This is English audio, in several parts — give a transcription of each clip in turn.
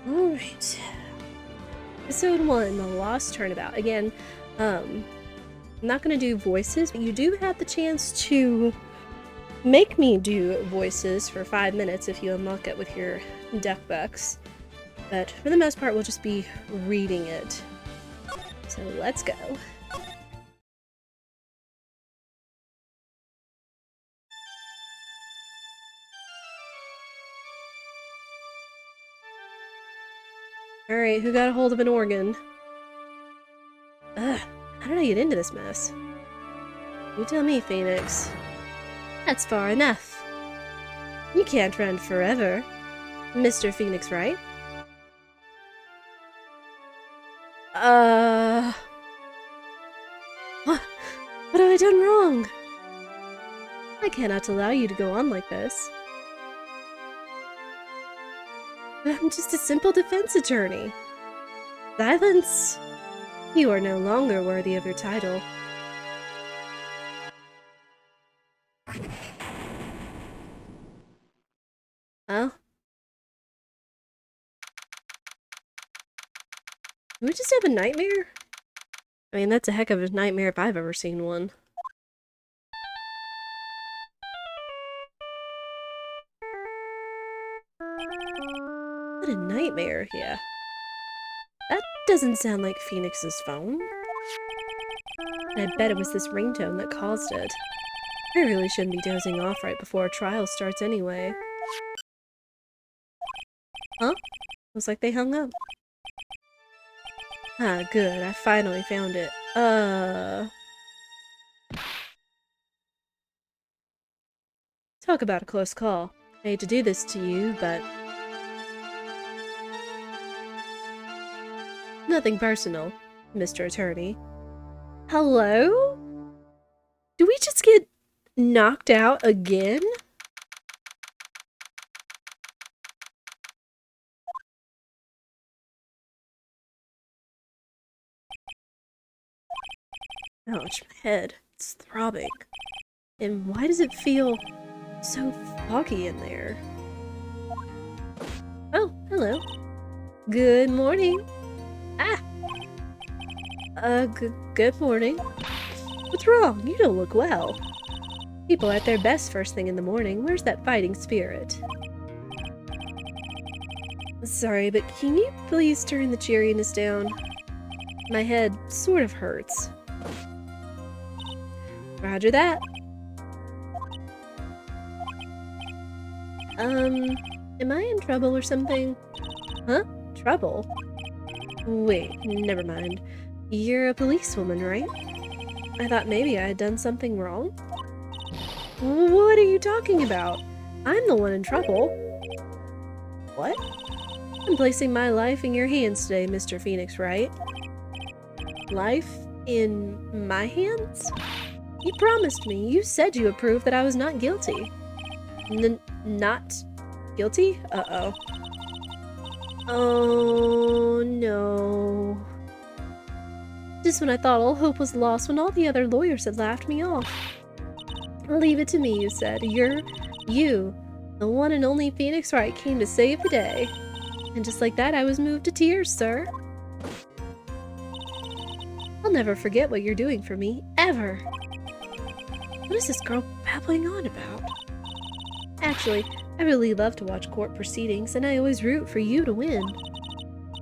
Alright. Episode 1, The Lost Turnabout. Again, I'm not gonna do voices, but you do have the chance to make me do voices for 5 minutes if you unlock it with your deck bucks. But for the most part, we'll just be reading it. So let's go. Alright, who got a hold of an organ? Ugh, how did I get into this mess? You tell me, Phoenix. That's far enough. You can't run forever. Mr. Phoenix, right? What have I done wrong? I cannot allow you to go on like this. I'm just a simple defense attorney. Silence! You are no longer worthy of your title. Oh? Do we just have a nightmare? I mean, that's a heck of a nightmare if I've ever seen one. What a nightmare, yeah. That doesn't sound like Phoenix's phone. I bet it was this ringtone that caused it. I really shouldn't be dozing off right before a trial starts anyway. Huh? Looks like they hung up. Ah, good. I finally found it. Talk about a close call. I hate to do this to you, but... Nothing personal, Mr. Attorney. Hello? Do we just get knocked out again? Ouch, my head. It's throbbing. And why does it feel so foggy in there? Oh, hello. Good morning. Ah! Good morning. What's wrong? You don't look well. People are at their best first thing in the morning. Where's that fighting spirit? Sorry, but can you please turn the cheeriness down? My head sort of hurts. Roger that. Am I in trouble or something? Huh? Trouble? Wait, never mind. You're a policewoman, right? I thought maybe I had done something wrong. What are you talking about? I'm the one in trouble. What? I'm placing my life in your hands today, Mr. Phoenix, right? Life in my hands? You promised me. You said you approved that I was not guilty. Not guilty? Uh-oh. Oh, no. Just when I thought all hope was lost, when all the other lawyers had laughed me off. Leave it to me, you said. You, the one and only Phoenix Wright, came to save the day. And just like that, I was moved to tears, sir. I'll never forget what you're doing for me, ever. What is this girl babbling on about? Actually, I really love to watch court proceedings, and I always root for you to win.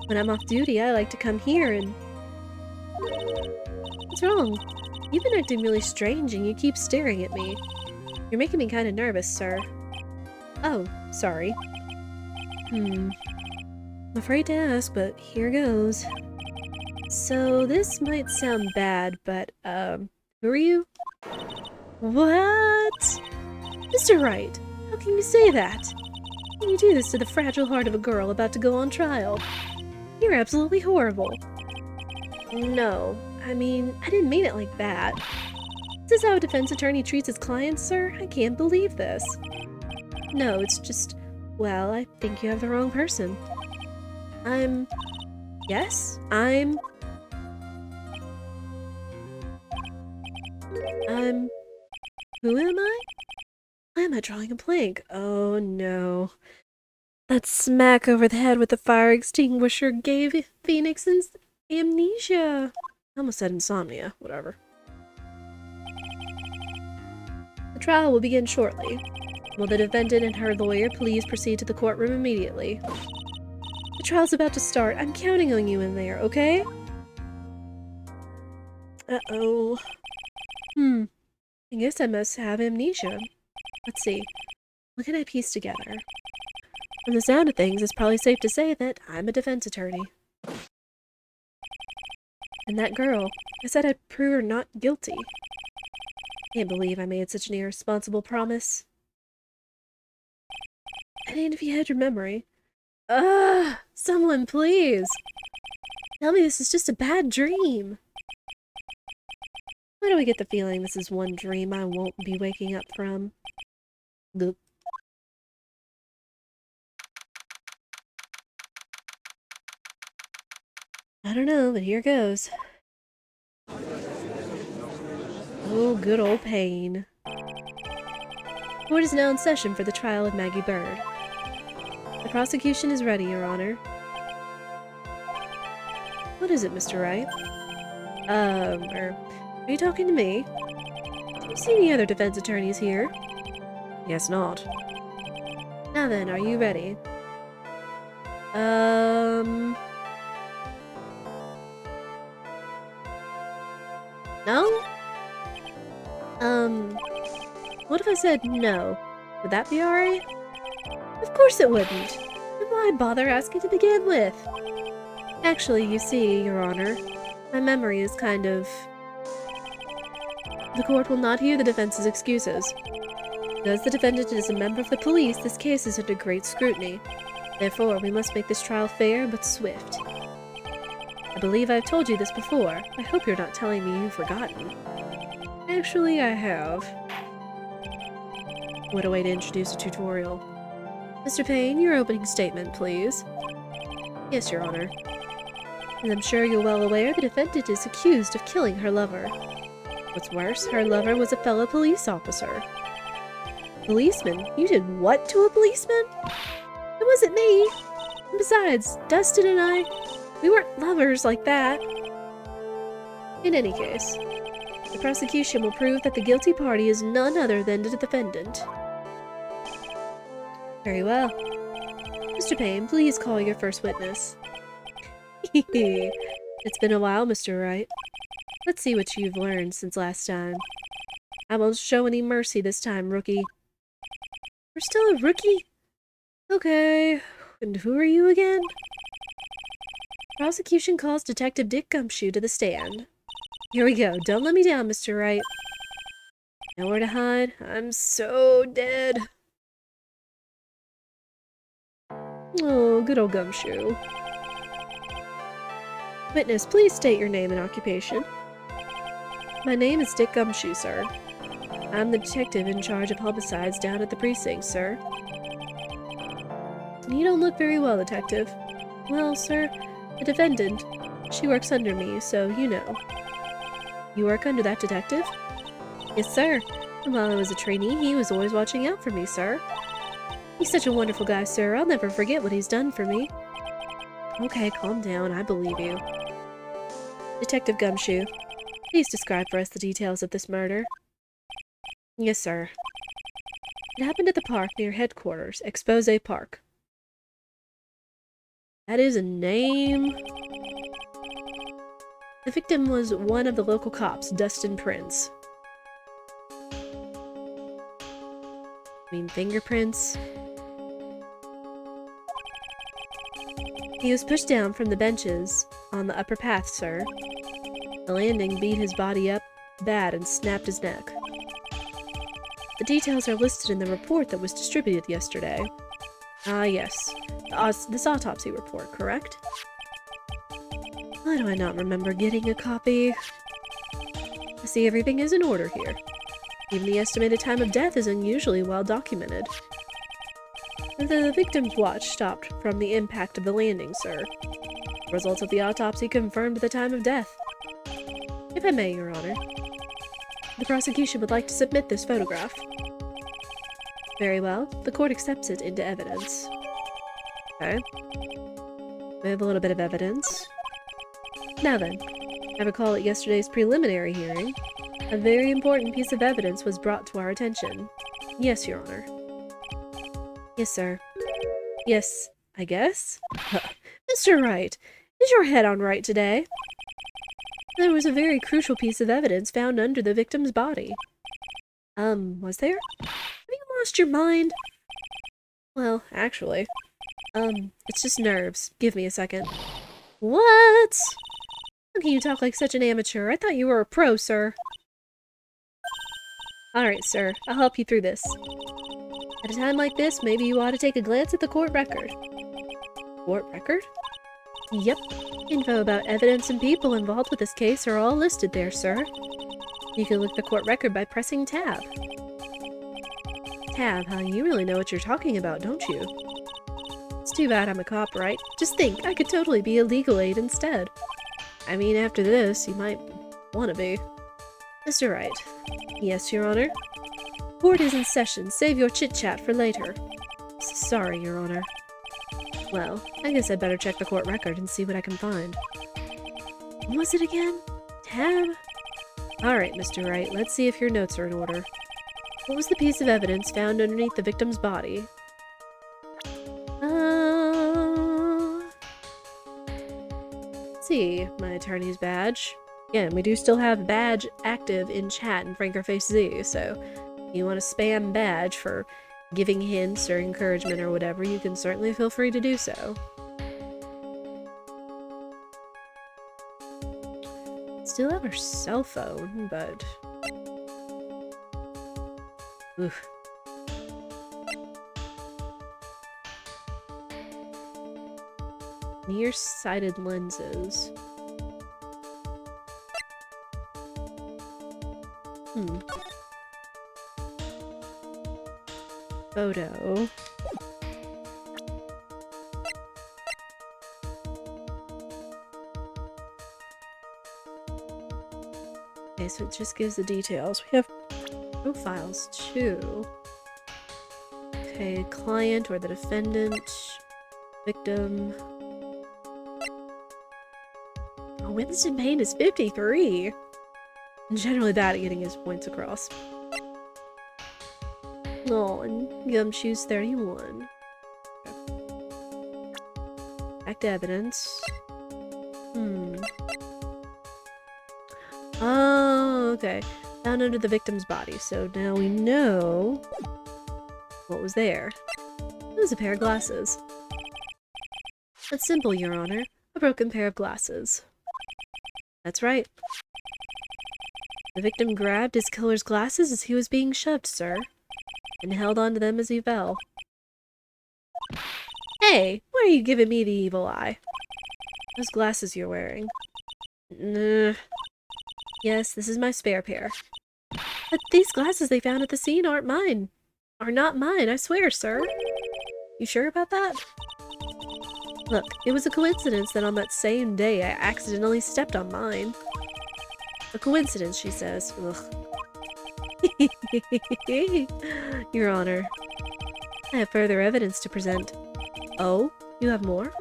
When I'm off duty, I like to come here and... What's wrong? You've been acting really strange and you keep staring at me. You're making me kind of nervous, sir. Oh, sorry. I'm afraid to ask, but here goes. So, this might sound bad, but, who are you? What? Mr. Wright, how can you say that? How can you do this to the fragile heart of a girl about to go on trial? You're absolutely horrible. No, I mean, I didn't mean it like that. Is this how a defense attorney treats his clients, sir? I can't believe this. No, it's just, well, I think you have the wrong person. Yes, who am I? Why am I drawing a blank? Oh no. That smack over the head with the fire extinguisher gave Phoenix amnesia. I almost said insomnia, whatever. The trial will begin shortly. Will the defendant and her lawyer please proceed to the courtroom immediately? The trial's about to start. I'm counting on you in there, okay? Uh-oh. I guess I must have amnesia. Let's see. What can I piece together? From the sound of things, it's probably safe to say that I'm a defense attorney. And that girl, I said I'd prove her not guilty. Can't believe I made such an irresponsible promise. And if you had your memory. Someone please. Tell me this is just a bad dream. Why do I get the feeling this is one dream I won't be waking up from? Goop. I don't know, but here goes. Oh, good old pain. Court is now in session for the trial of Maggie Bird. The prosecution is ready, Your Honor. What is it, Mr. Wright? Are you talking to me? Do you see any other defense attorneys here? Guess not. Now then, are you ready? No? What if I said no? Would that be alright? Of course it wouldn't. Then why bother asking to begin with? Actually, you see, Your Honor, my memory is kind of... The court will not hear the defense's excuses. Because the defendant is a member of the police, this case is under great scrutiny. Therefore, we must make this trial fair but swift. I believe I've told you this before. I hope you're not telling me you've forgotten. Actually, I have. What a way to introduce a tutorial. Mr. Payne, your opening statement, please. Yes, Your Honor. As I'm sure you're well aware, the defendant is accused of killing her lover. What's worse, her lover was a fellow police officer. Policeman? You did what to a policeman? It wasn't me. And besides, Dustin and I, we weren't lovers like that. In any case, the prosecution will prove that the guilty party is none other than the defendant. Very well. Mr. Payne, please call your first witness. It's been a while, Mr. Wright. Let's see what you've learned since last time. I won't show any mercy this time, rookie. We're still a rookie? Okay. And who are you again? Prosecution calls Detective Dick Gumshoe to the stand. Here we go. Don't let me down, Mr. Wright. Nowhere to hide. I'm so dead. Oh, good old Gumshoe. Witness, please state your name and occupation. My name is Dick Gumshoe, sir. I'm the detective in charge of homicides down at the precinct, sir. You don't look very well, detective. Well, sir, the defendant, she works under me, so you know. You work under that detective? Yes, sir. And while I was a trainee, he was always watching out for me, sir. He's such a wonderful guy, sir. I'll never forget what he's done for me. Okay, calm down. I believe you. Detective Gumshoe, please describe for us the details of this murder. Yes, sir. It happened at the park near headquarters, Expose Park. That is a name. The victim was one of the local cops, Dustin Prince. Fingerprints. He was pushed down from the benches on the upper path, sir. The landing beat his body up bad and snapped his neck. The details are listed in the report that was distributed yesterday. Ah, yes. This autopsy report, correct? Why do I not remember getting a copy? I see everything is in order here. Even the estimated time of death is unusually well documented. The victim's watch stopped from the impact of the landing, sir. Results of the autopsy confirmed the time of death. If I may, Your Honor, the prosecution would like to submit this photograph. Very well. The court accepts it into evidence. Okay. We have a little bit of evidence. Now then, I recall at yesterday's preliminary hearing, a very important piece of evidence was brought to our attention. Yes, Your Honor. Yes, sir. Yes, I guess? Mr. Wright, is your head on right today? There was a very crucial piece of evidence found under the victim's body. Was there? Have you lost your mind? Well, actually, it's just nerves. Give me a second. What? How can you talk like such an amateur? I thought you were a pro, sir. Alright, sir. I'll help you through this. At a time like this, maybe you ought to take a glance at the court record. Court record? Yep. Info about evidence and people involved with this case are all listed there, sir. You can look the court record by pressing tab. Tab, huh? You really know what you're talking about, don't you? It's too bad I'm a cop, right? Just think, I could totally be a legal aid instead. I mean, after this, you might want to be. Mr. Wright. Yes, Your Honor? Court is in session. Save your chit-chat for later. Sorry, Your Honor. Well, I guess I'd better check the court record and see what I can find. What was it again? Tab? Alright, Mr. Wright, let's see if your notes are in order. What was the piece of evidence found underneath the victim's body? Let's see, my attorney's badge. Again, we do still have badge active in chat in FrankerFaceZ, so if you want to spam badge for giving hints or encouragement or whatever, you can certainly feel free to do so. Still have her cell phone, but... Oof. Nearsighted lenses. Photo. Okay, so it just gives the details. We have profiles too. Okay, client or the defendant, victim. Oh, Winston Payne is 53. I'm generally bad at getting his points across. Oh, and Gumshoe's 31. Okay. Back to evidence. Oh, okay. Found under the victim's body, so now we know what was there. It was a pair of glasses. That's simple, Your Honor. A broken pair of glasses. That's right. The victim grabbed his killer's glasses as he was being shoved, sir, and held onto them as he fell. Hey, why are you giving me the evil eye? Those glasses you're wearing. Yes, this is my spare pair. But these glasses they found at the scene aren't mine. Are not mine, I swear, sir. You sure about that? Look, it was a coincidence that on that same day I accidentally stepped on mine. A coincidence, she says. Ugh. Your Honor, I have further evidence to present. Oh, you have more?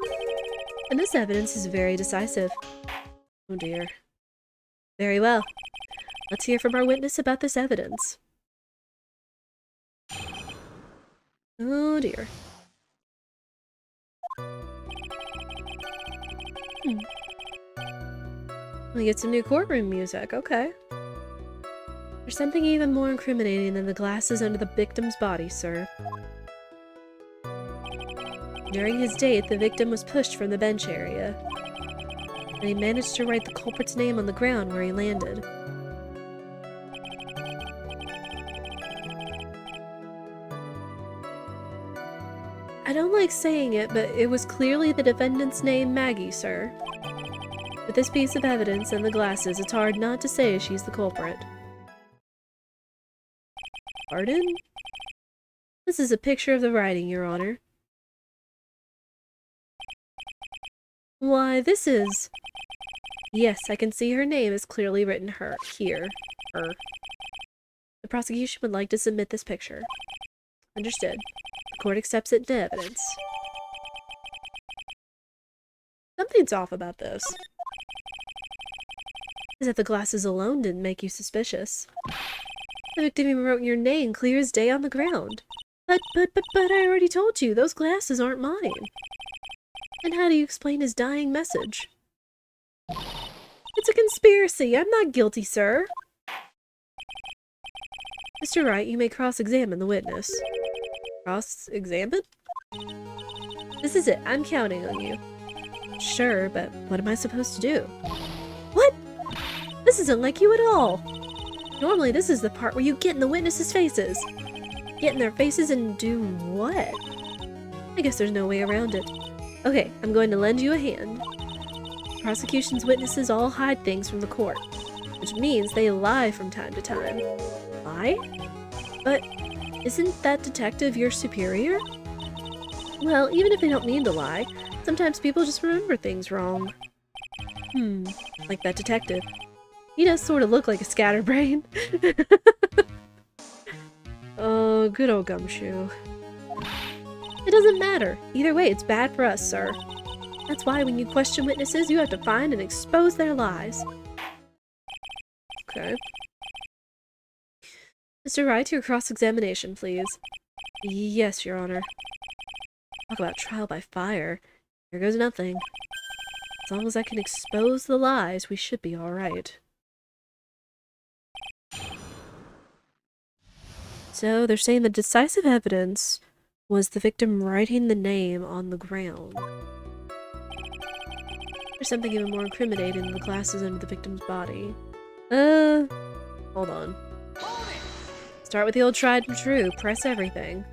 And this evidence is very decisive. Oh dear. Very well. Let's hear from our witness about this evidence. Oh dear. We get some new courtroom music, okay. There's something even more incriminating than the glasses under the victim's body, sir. During his date, the victim was pushed from the bench area, and he managed to write the culprit's name on the ground where he landed. I don't like saying it, but it was clearly the defendant's name, Maggie, sir. With this piece of evidence and the glasses, it's hard not to say she's the culprit. Pardon? This is a picture of the writing, Your Honor. Why, this is... Yes, I can see her name is clearly written here. The prosecution would like to submit this picture. Understood. The court accepts it into evidence. Something's off about this. As if the glasses alone didn't make you suspicious. The victim even wrote your name clear as day on the ground. But I already told you, those glasses aren't mine. And how do you explain his dying message? It's a conspiracy. I'm not guilty, sir. Mr. Wright, you may cross-examine the witness. Cross-examine? This is it. I'm counting on you. Sure, but what am I supposed to do? What? This isn't like you at all. Normally, this is the part where you get in the witnesses' faces. Get in their faces and do what? I guess there's no way around it. Okay, I'm going to lend you a hand. Prosecution's witnesses all hide things from the court, which means they lie from time to time. Lie? But isn't that detective your superior? Well, even if they don't mean to lie, sometimes people just remember things wrong. Like that detective. He does sort of look like a scatterbrain. Oh, good old Gumshoe. It doesn't matter. Either way, it's bad for us, sir. That's why when you question witnesses, you have to find and expose their lies. Okay. Mr. Wright, your cross-examination, please. Yes, Your Honor. Talk about trial by fire. Here goes nothing. As long as I can expose the lies, we should be alright. So, they're saying the decisive evidence was the victim writing the name on the ground. There's something even more incriminating than the glasses under the victim's body. Hold on. Start with the old tried and true. Press everything.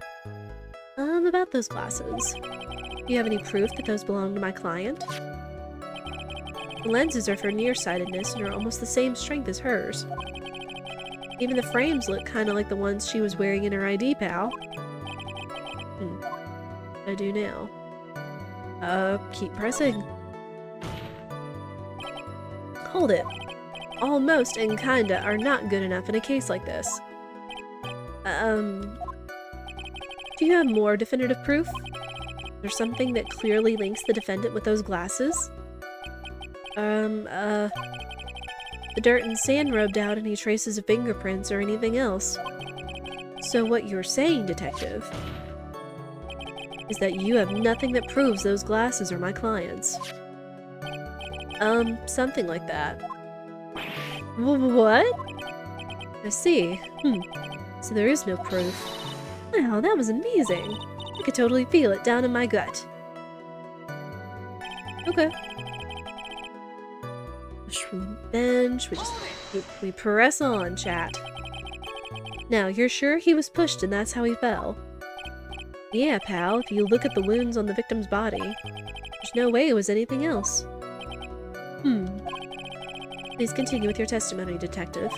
About those glasses. Do you have any proof that those belong to my client? The lenses are for nearsightedness and are almost the same strength as hers. Even the frames look kind of like the ones she was wearing in her ID, pal. What do I do now? Keep pressing. Hold it. Almost and kinda are not good enough in a case like this. Do you have more definitive proof? There's something that clearly links the defendant with those glasses? The dirt and sand rubbed out any traces of fingerprints or anything else. So what you're saying, detective, is that you have nothing that proves those glasses are my client's. Something like that. What? I see. So there is no proof. Wow, that was amazing. I could totally feel it down in my gut. Okay. Push from the bench. We press on, chat. Now, you're sure he was pushed and that's how he fell? Yeah, pal. If you look at the wounds on the victim's body, there's no way it was anything else. Please continue with your testimony, detective.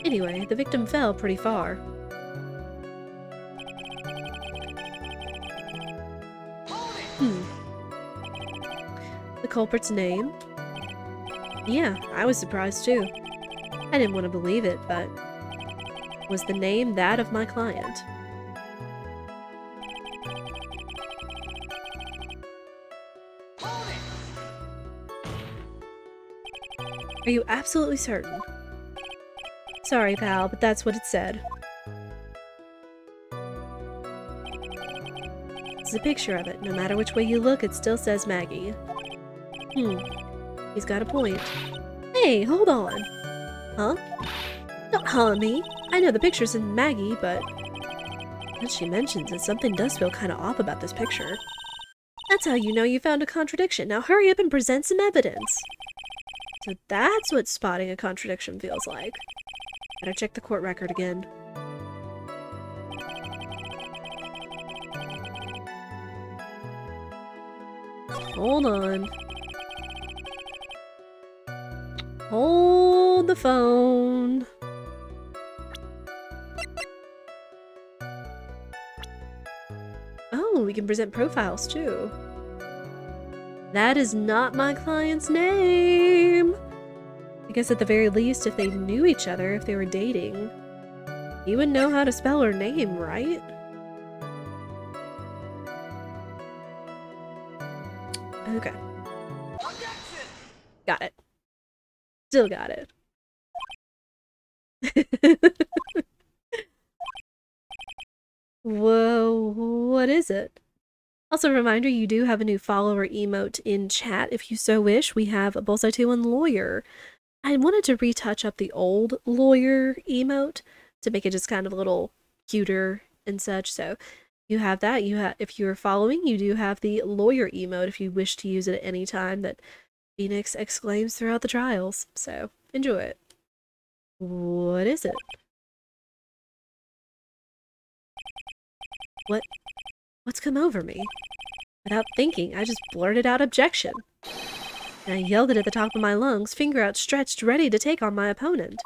Anyway, the victim fell pretty far. The culprit's name? Yeah, I was surprised too. I didn't want to believe it, but was the name that of my client? Are you absolutely certain? Sorry, pal, but that's what it said. It's a picture of it. No matter which way you look, it still says Maggie. He's got a point. Hey, hold on. Huh? Don't holler at me. I know the picture's in Maggie, but when she mentions it, something does feel kind of off about this picture. That's how you know you found a contradiction. Now hurry up and present some evidence. So that's what spotting a contradiction feels like. Better check the court record again. Hold on. Hold the phone. Oh, we can present profiles too. That is not my client's name. I guess at the very least, if they knew each other, if they were dating, he would know how to spell her name, right? Okay. Got it. Still got it. Whoa, what is it? Also, a reminder, you do have a new follower emote in chat if you so wish. We have a Bullseye 2 and Lawyer. I wanted to retouch up the old Lawyer emote to make it just kind of a little cuter and such, so you have that. If you're following, you do have the Lawyer emote if you wish to use it at any time that Phoenix exclaims throughout the trials, so enjoy it. What is it? What's come over me? Without thinking, I just blurted out objection. And I yelled it at the top of my lungs, finger outstretched, ready to take on my opponent.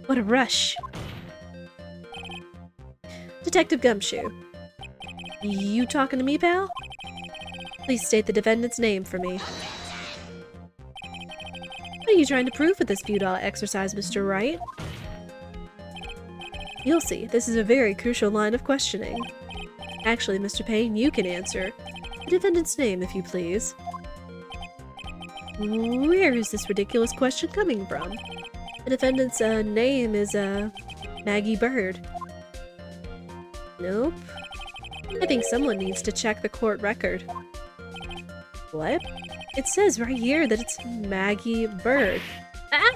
What a rush. Detective Gumshoe. You talking to me, pal? Please state the defendant's name for me. What are you trying to prove with this futile exercise, Mr. Wright? You'll see, this is a very crucial line of questioning. Actually, Mr. Payne, you can answer. The defendant's name, if you please. Where is this ridiculous question coming from? The defendant's name is Maggie Bird. Nope. I think someone needs to check the court record. What? It says right here that it's Maggie Bird. Ah!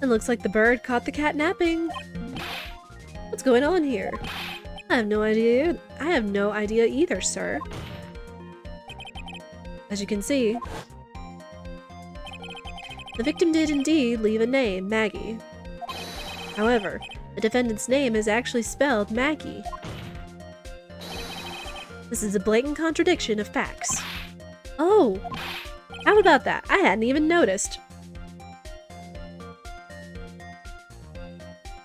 It looks like the bird caught the cat napping. What's going on here? I have no idea. I have no idea either, sir. As you can see, the victim did indeed leave a name, Maggie. However, the defendant's name is actually spelled Maggie. This is a blatant contradiction of facts. Oh! How about that? I hadn't even noticed.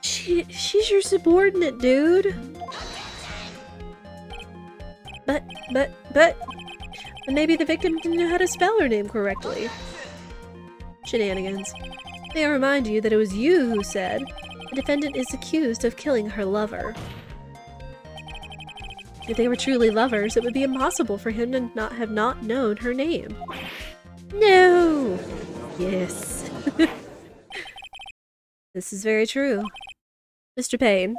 She's your subordinate, dude. But maybe the victim didn't know how to spell her name correctly. Shenanigans. May I remind you that it was you who said the defendant is accused of killing her lover. If they were truly lovers, it would be impossible for him to not have known her name. No! Yes. This is very true. Mr. Payne.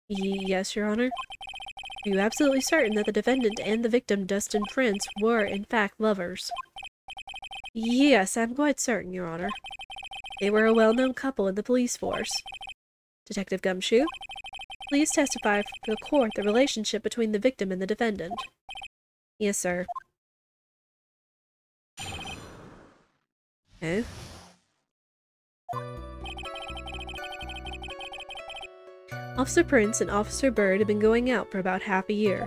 Yes, Your Honor? Are you absolutely certain that the defendant and the victim, Dustin Prince, were in fact lovers? Yes, I'm quite certain, Your Honor. They were a well-known couple in the police force. Detective Gumshoe, please testify for the court the relationship between the victim and the defendant. Yes, sir. Okay. Officer Prince and Officer Bird had been going out for about half a year.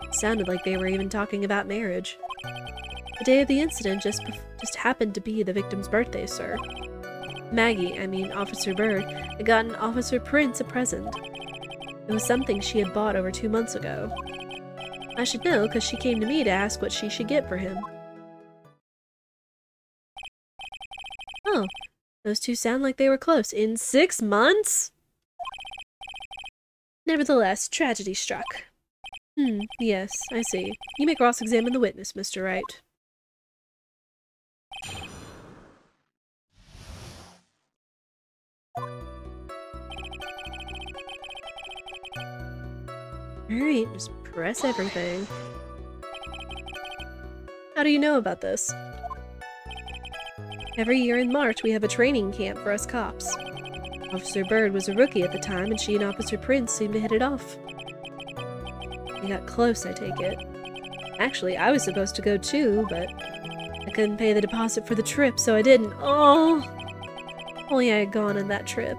It sounded like they were even talking about marriage. The day of the incident just happened to be the victim's birthday, sir. Maggie, Officer Bird, had gotten Officer Prince a present. It was something she had bought over 2 months ago. I should know because she came to me to ask what she should get for him. Oh, those two sound like they were close. In 6 months? Nevertheless, tragedy struck. Yes, I see. You may cross-examine the witness, Mr. Wright. Alright, just press everything. How do you know about this? Every year in March, we have a training camp for us cops. Officer Bird was a rookie at the time, and she and Officer Prince seemed to hit it off. We got close, I take it. Actually, I was supposed to go too, but I couldn't pay the deposit for the trip, so I didn't. Oh! Only I had gone on that trip.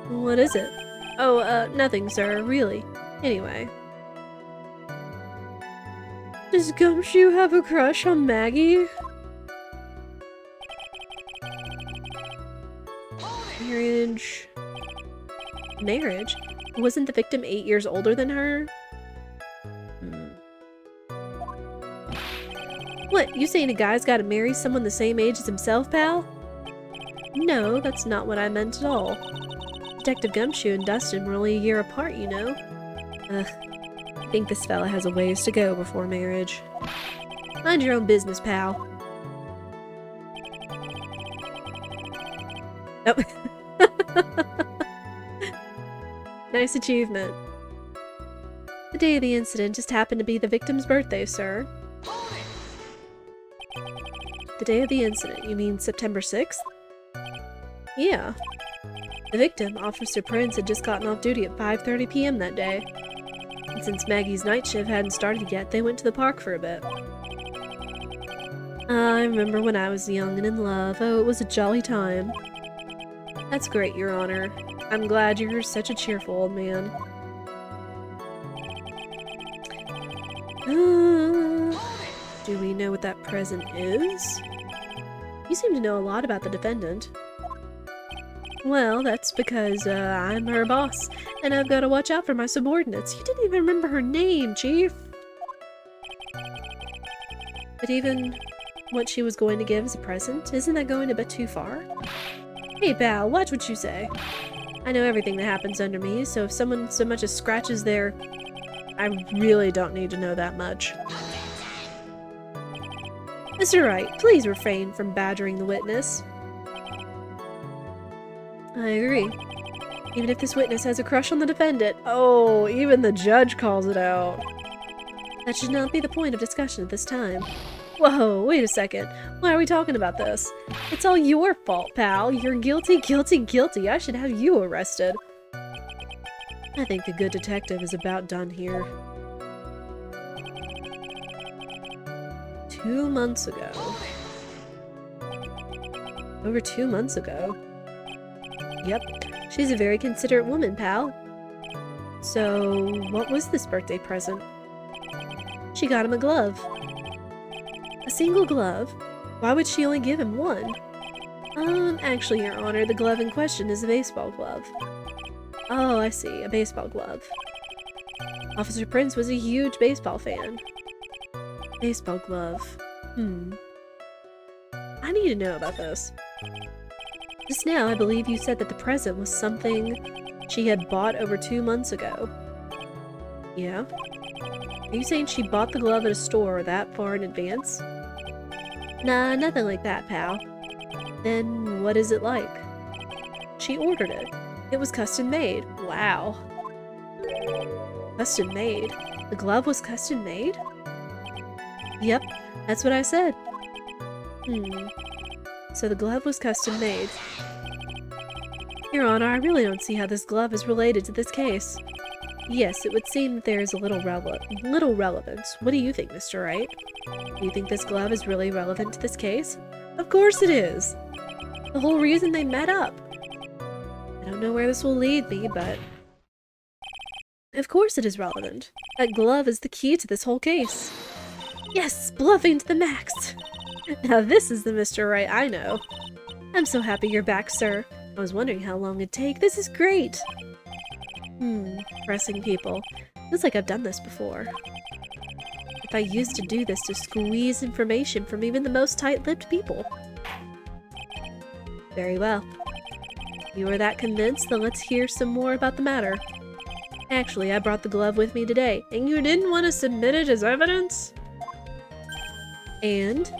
What is it? Oh, nothing, sir, really. Anyway. Does Gumshoe have a crush on Maggie? Marriage? Wasn't the victim 8 years older than her? What, you saying a guy's gotta marry someone the same age as himself, pal? No, that's not what I meant at all. Detective Gumshoe and Dustin were only a year apart, you know. Ugh. think this fella has a ways to go before marriage. Mind your own business, pal. Oh. Nice achievement. The day of the incident just happened to be the victim's birthday, sir. The day of the incident, you mean September 6th? Yeah. The victim, Officer Prince, had just gotten off duty at 5:30 p.m. that day. And since Maggie's night shift hadn't started yet, they went to the park for a bit. I remember when I was young and in love. Oh, it was a jolly time. That's great, Your Honor. I'm glad you're such a cheerful old man. Do we know what that present is? You seem to know a lot about the defendant. Well, that's because, I'm her boss, and I've got to watch out for my subordinates. You didn't even remember her name, Chief! But even what she was going to give as a present, isn't that going a bit too far? Hey, pal, watch what you say. I know everything that happens under me, so if someone so much as scratches their... I really don't need to know that much. Mr. Wright, please refrain from badgering the witness. I agree. Even if this witness has a crush on the defendant. Oh, even the judge calls it out. That should not be the point of discussion at this time. Whoa, wait a second. Why are we talking about this? It's all your fault, pal. You're guilty, guilty, guilty. I should have you arrested. I think the good detective is about done here. 2 months ago. Over 2 months ago. Yep, she's a very considerate woman, pal. So, what was this birthday present? She got him a glove. A single glove? Why would she only give him one? Actually, Your Honor, the glove in question is a baseball glove. Oh, I see, a baseball glove. Officer Prince was a huge baseball fan. Baseball glove. I need to know about this. Just now, I believe you said that the present was something she had bought over 2 months ago. Yeah? Are you saying she bought the glove at a store that far in advance? Nah, nothing like that, pal. Then what is it like? She ordered it. It was custom made. Wow. Custom made? The glove was custom made? Yep, that's what I said. So the glove was custom made. Your Honor, I really don't see how this glove is related to this case. Yes, it would seem that there is a little relevance. What do you think, Mr. Wright? Do you think this glove is really relevant to this case? Of course it is! The whole reason they met up. I don't know where this will lead me, but... Of course it is relevant. That glove is the key to this whole case. Yes, bluffing to the max! Now this is the Mr. Wright I know. I'm so happy you're back, sir. I was wondering how long it'd take. This is great! Pressing people. Feels like I've done this before. If I used to do this to squeeze information from even the most tight-lipped people. Very well. You are that convinced, then let's hear some more about the matter. Actually, I brought the glove with me today, and you didn't want to submit it as evidence? And?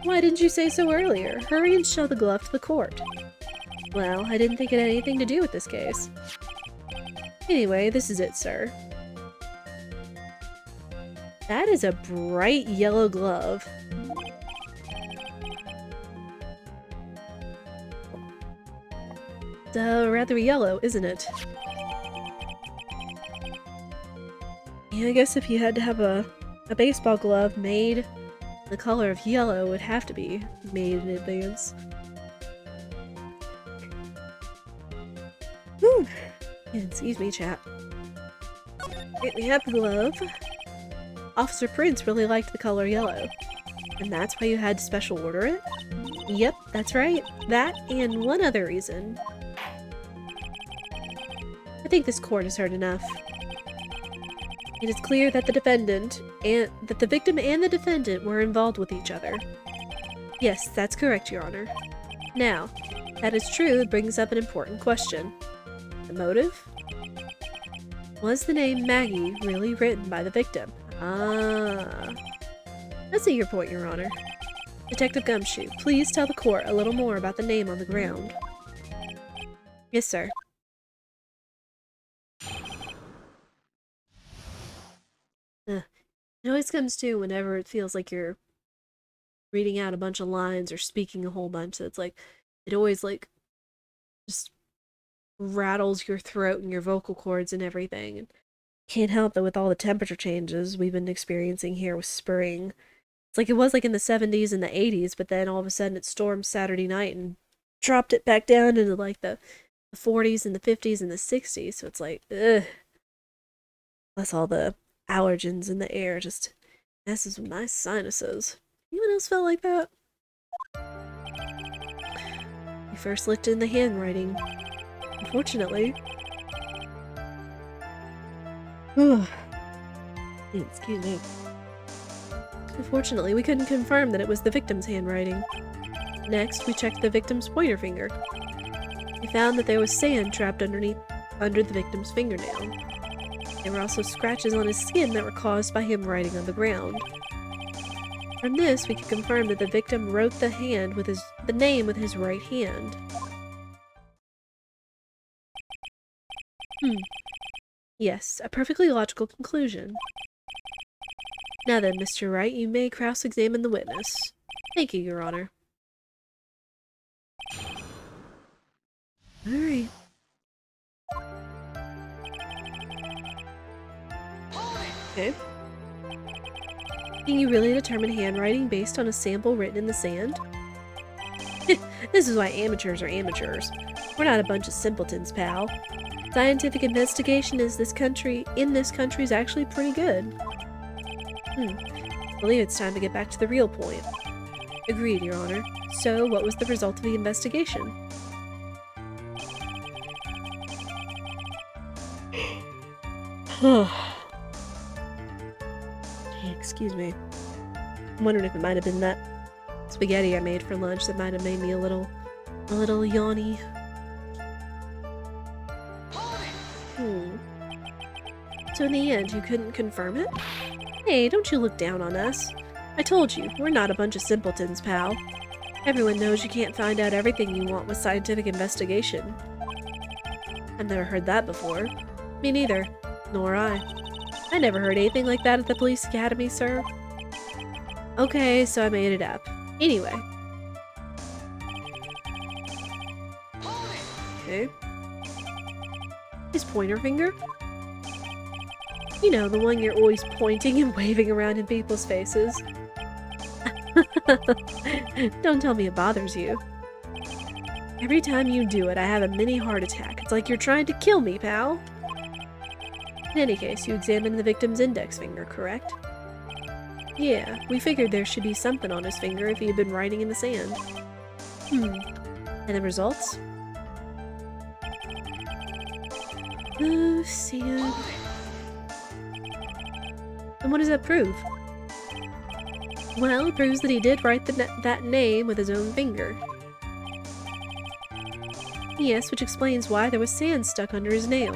Why didn't you say so earlier? Hurry and show the glove to the court. Well, I didn't think it had anything to do with this case. Anyway, this is it, sir. That is a bright yellow glove. Rather yellow, isn't it? Yeah, I guess if you had to have a baseball glove made the color of yellow, it would have to be made in advance. Whew. Excuse me, chat. Right, we have the glove. Officer Prince really liked the color yellow. And that's why you had to special order it? Yep, that's right. That and one other reason. I think this court has heard enough. It is clear that the victim and the defendant were involved with each other. Yes, that's correct, Your Honor. Now, that is true, it brings up an important question. The motive? Was the name Maggie really written by the victim? Ah. I see your point, Your Honor. Detective Gumshoe, please tell the court a little more about the name on the ground. Yes, sir. It always comes to whenever it feels like you're reading out a bunch of lines or speaking a whole bunch. So it's like, it always like just rattles your throat and your vocal cords and everything. And can't help that with all the temperature changes we've been experiencing here with spring. It's like it was like in the 70s and the 80s, but then all of a sudden it stormed Saturday night and dropped it back down into like the 40s and the 50s and the 60s. So it's like, ugh. Plus all the allergens in the air just messes with my sinuses. Anyone else felt like that? We first looked in the handwriting. Unfortunately. Excuse me. Unfortunately, we couldn't confirm that it was the victim's handwriting. Next, we checked the victim's pointer finger. We found that there was sand trapped under the victim's fingernail. There were also scratches on his skin that were caused by him writing on the ground. From this, we could confirm that the victim wrote the name with his right hand. Yes, a perfectly logical conclusion. Now then, Mr. Wright, you may cross-examine the witness. Thank you, Your Honor. Alright. Okay. Can you really determine handwriting based on a sample written in the sand? This is why amateurs are amateurs. We're not a bunch of simpletons, pal. Scientific investigation in this country is actually pretty good. I believe it's time to get back to the real point. Agreed, Your Honor. So, what was the result of the investigation? Excuse me. I'm wondering if it might have been that spaghetti I made for lunch that might have made me a little yawny. So in the end, you couldn't confirm it? Hey, don't you look down on us. I told you, we're not a bunch of simpletons, pal. Everyone knows you can't find out everything you want with scientific investigation. I've never heard that before. Me neither. Nor I. I never heard anything like that at the police academy, sir. Okay, so I made it up. Anyway. Okay. His pointer finger? You know, the one you're always pointing and waving around in people's faces. Don't tell me it bothers you. Every time you do it, I have a mini heart attack. It's like you're trying to kill me, pal. In any case, you examined the victim's index finger, correct? Yeah, we figured there should be something on his finger if he had been writing in the sand. And the results? Oh, sand. And what does that prove? Well, it proves that he did write that name with his own finger. Yes, which explains why there was sand stuck under his nail.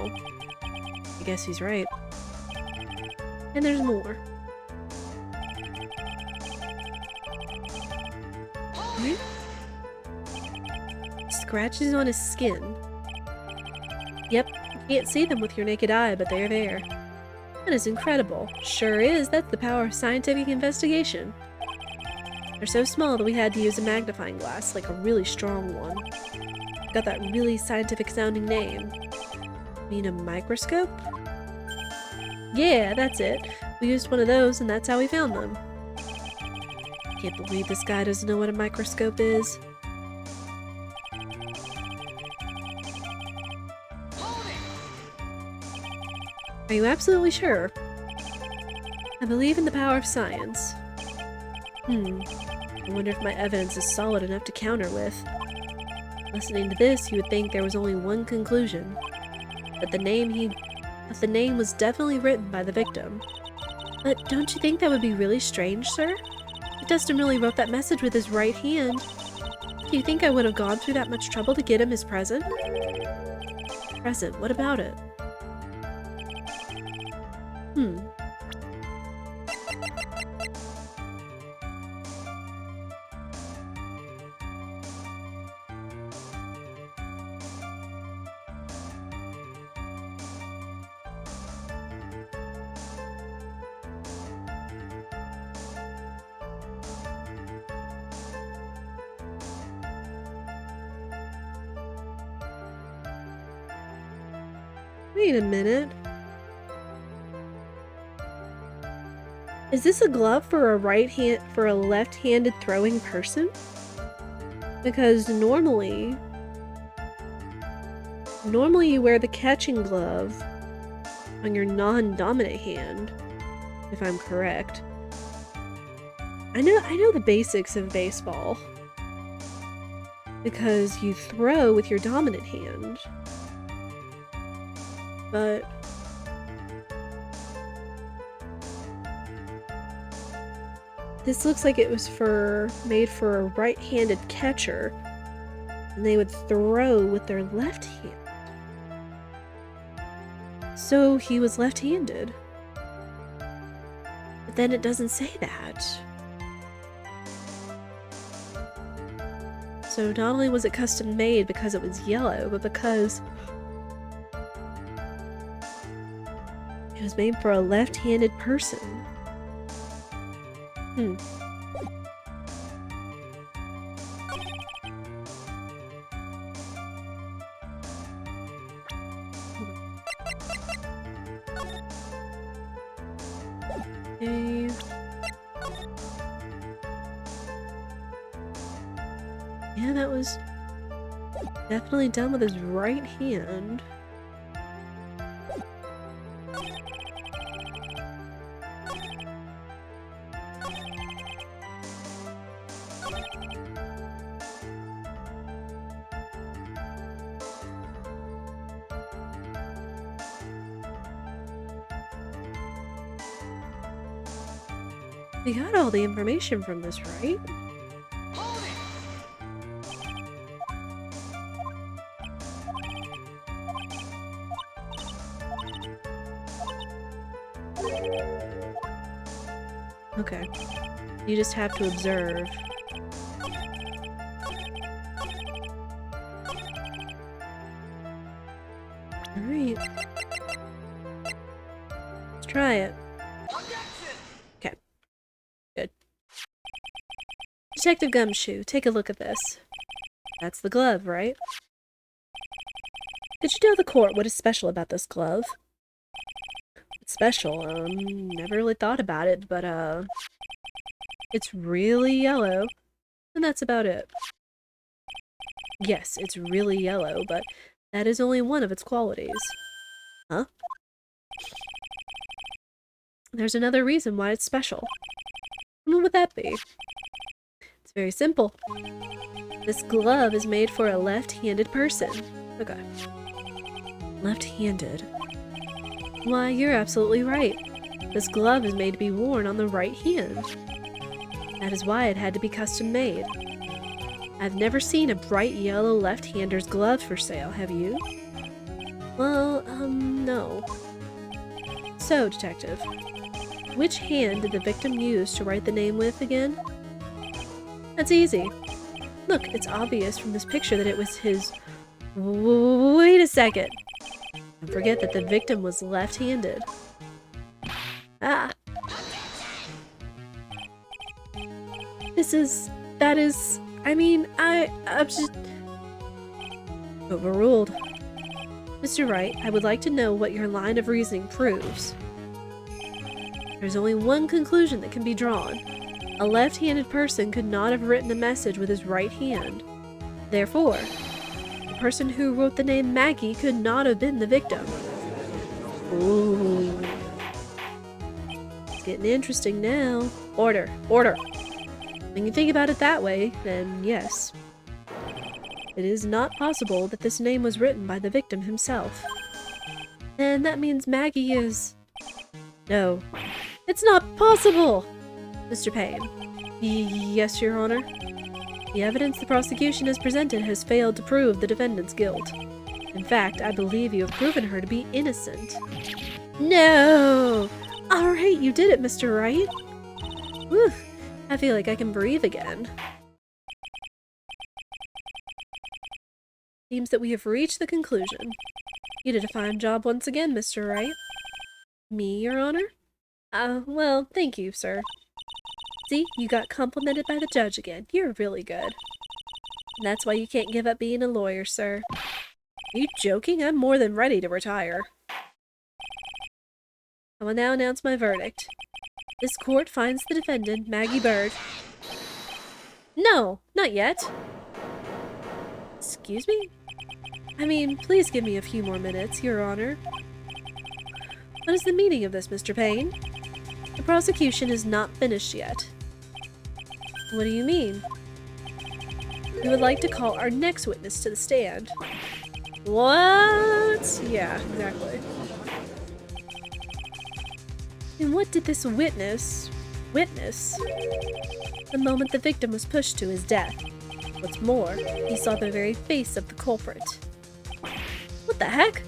I guess he's right. And there's more. Scratches on his skin. Yep, you can't see them with your naked eye, but they're there. That is incredible. Sure is, that's the power of scientific investigation. They're so small that we had to use a magnifying glass, like a really strong one. Got that really scientific sounding name. Mean a microscope? Yeah, that's it. We used one of those and that's how we found them. Can't believe this guy doesn't know what a microscope is. Are you absolutely sure? I believe in the power of science. I wonder if my evidence is solid enough to counter with. Listening to this, you would think there was only one conclusion. That the name was definitely written by the victim. But don't you think that would be really strange, sir? If Dustin really wrote that message with his right hand, do you think I would have gone through that much trouble to get him his present? Present, what about it? Hmm. Wait a minute. Is this a glove for a left-handed throwing person? Because normally you wear the catching glove on your non-dominant hand, if I'm correct. I know the basics of baseball. Because you throw with your dominant hand. But this looks like it was made for a right-handed catcher, and they would throw with their left hand. So he was left-handed. But then it doesn't say that. So not only was it custom made because it was yellow, but because it was made for a left-handed person. Hmm. Okay. Yeah, that was definitely done with his right hand. We got all the information from this, right? Okay. You just have to observe. Alright. Let's try it. Okay. Good. Detective Gumshoe, take a look at this. That's the glove, right? Could you tell the court what is special about this glove? It's special, never really thought about it, but, it's really yellow, and that's about it. Yes, it's really yellow, but that is only one of its qualities. Huh? There's another reason why it's special. What would that be? It's very simple. This glove is made for a left-handed person. Okay. Left-handed. Why, you're absolutely right. This glove is made to be worn on the right hand. That is why it had to be custom made. I've never seen a bright yellow left-hander's glove for sale, have you? Well, no. So, Detective, which hand did the victim use to write the name with again? That's easy. Look, it's obvious from this picture that it was his... Wait a second! Don't forget that the victim was left-handed. Ah! I'm just... Overruled. Mr. Wright, I would like to know what your line of reasoning proves. There's only one conclusion that can be drawn. A left-handed person could not have written a message with his right hand. Therefore, the person who wrote the name Maggie could not have been the victim. Ooh. It's getting interesting now. Order. Order! When you think about it that way, then yes. It is not possible that this name was written by the victim himself. And that means Maggie is... No. It's not possible! Mr. Payne. Yes, Your Honor. The evidence the prosecution has presented has failed to prove the defendant's guilt. In fact, I believe you have proven her to be innocent. No! Alright, you did it, Mr. Wright. Whew, I feel like I can breathe again. Seems that we have reached the conclusion. You did a fine job once again, Mr. Wright. Me, Your Honor? Well, thank you, sir. See, you got complimented by the judge again. You're really good. And that's why you can't give up being a lawyer, sir. Are you joking? I'm more than ready to retire. I will now announce my verdict. This court finds the defendant, Maggie Bird. No, not yet. Excuse me? I mean, please give me a few more minutes, Your Honor. What is the meaning of this, Mr. Payne? The prosecution is not finished yet. What do you mean? We would like to call our next witness to the stand. What? Yeah, exactly. And what did this witness witness? The moment the victim was pushed to his death. What's more, he saw the very face of the culprit. What the heck?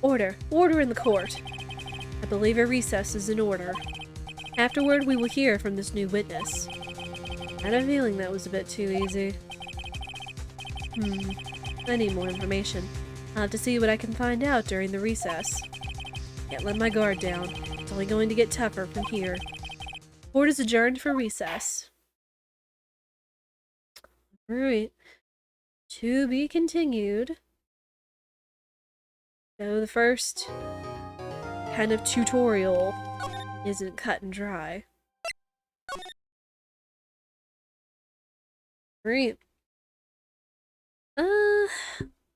Order. Order in the court. I believe a recess is in order. Afterward, we will hear from this new witness. I had a feeling that was a bit too easy. I need more information. I'll have to see what I can find out during the recess. Can't let my guard down. It's only going to get tougher from here. Court is adjourned for recess. Alright. To be continued. So the first kind of tutorial isn't cut and dry. Alright.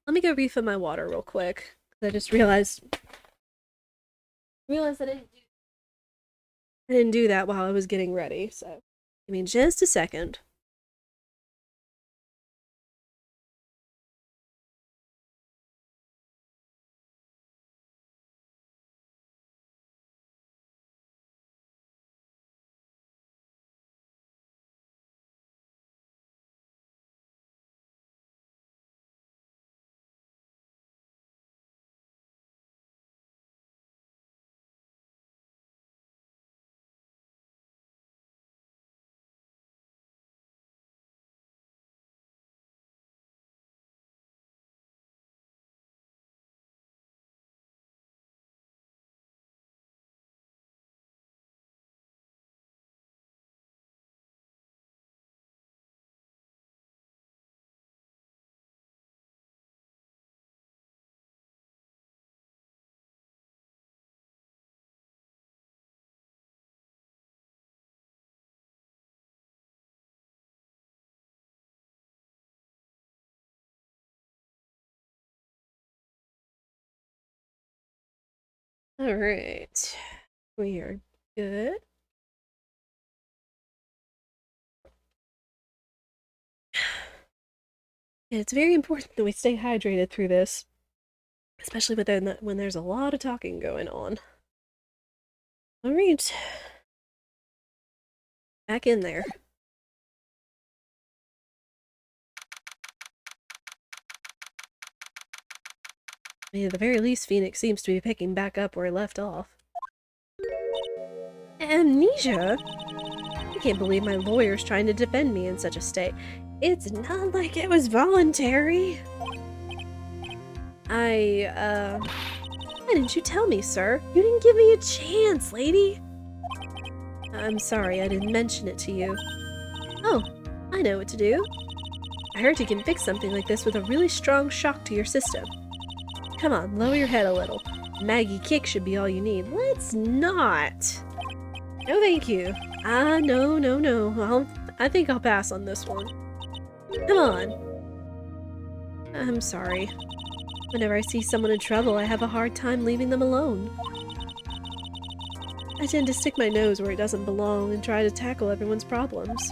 Let me go refill my water real quick. I just realized I didn't do that while I was getting ready, so give me just a second. Alright. We are good. It's very important that we stay hydrated through this. Especially when there's a lot of talking going on. Alright. Back in there. I mean, at the very least, Phoenix seems to be picking back up where he left off. Amnesia? I can't believe my lawyer's trying to defend me in such a state. It's not like it was voluntary. Why didn't you tell me, sir? You didn't give me a chance, lady. I'm sorry I didn't mention it to you. Oh, I know what to do. I heard you can fix something like this with a really strong shock to your system. Come on, lower your head a little. Maggie kick should be all you need. Let's not. No, thank you. No. I think I'll pass on this one. Come on. I'm sorry. Whenever I see someone in trouble, I have a hard time leaving them alone. I tend to stick my nose where it doesn't belong and try to tackle everyone's problems.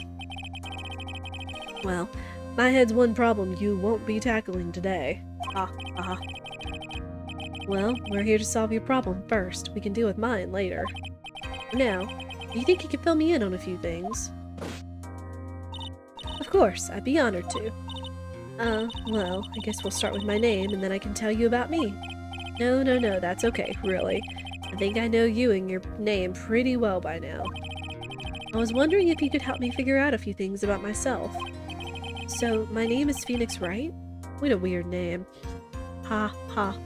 Well, my head's one problem you won't be tackling today. Well, we're here to solve your problem first. We can deal with mine later. Now, do you think you could fill me in on a few things? Of course, I'd be honored to. Well, I guess we'll start with my name and then I can tell you about me. No, no, no, that's okay, really. I think I know you and your name pretty well by now. I was wondering if you could help me figure out a few things about myself. So, my name is Phoenix, right? What a weird name. Ha, ha.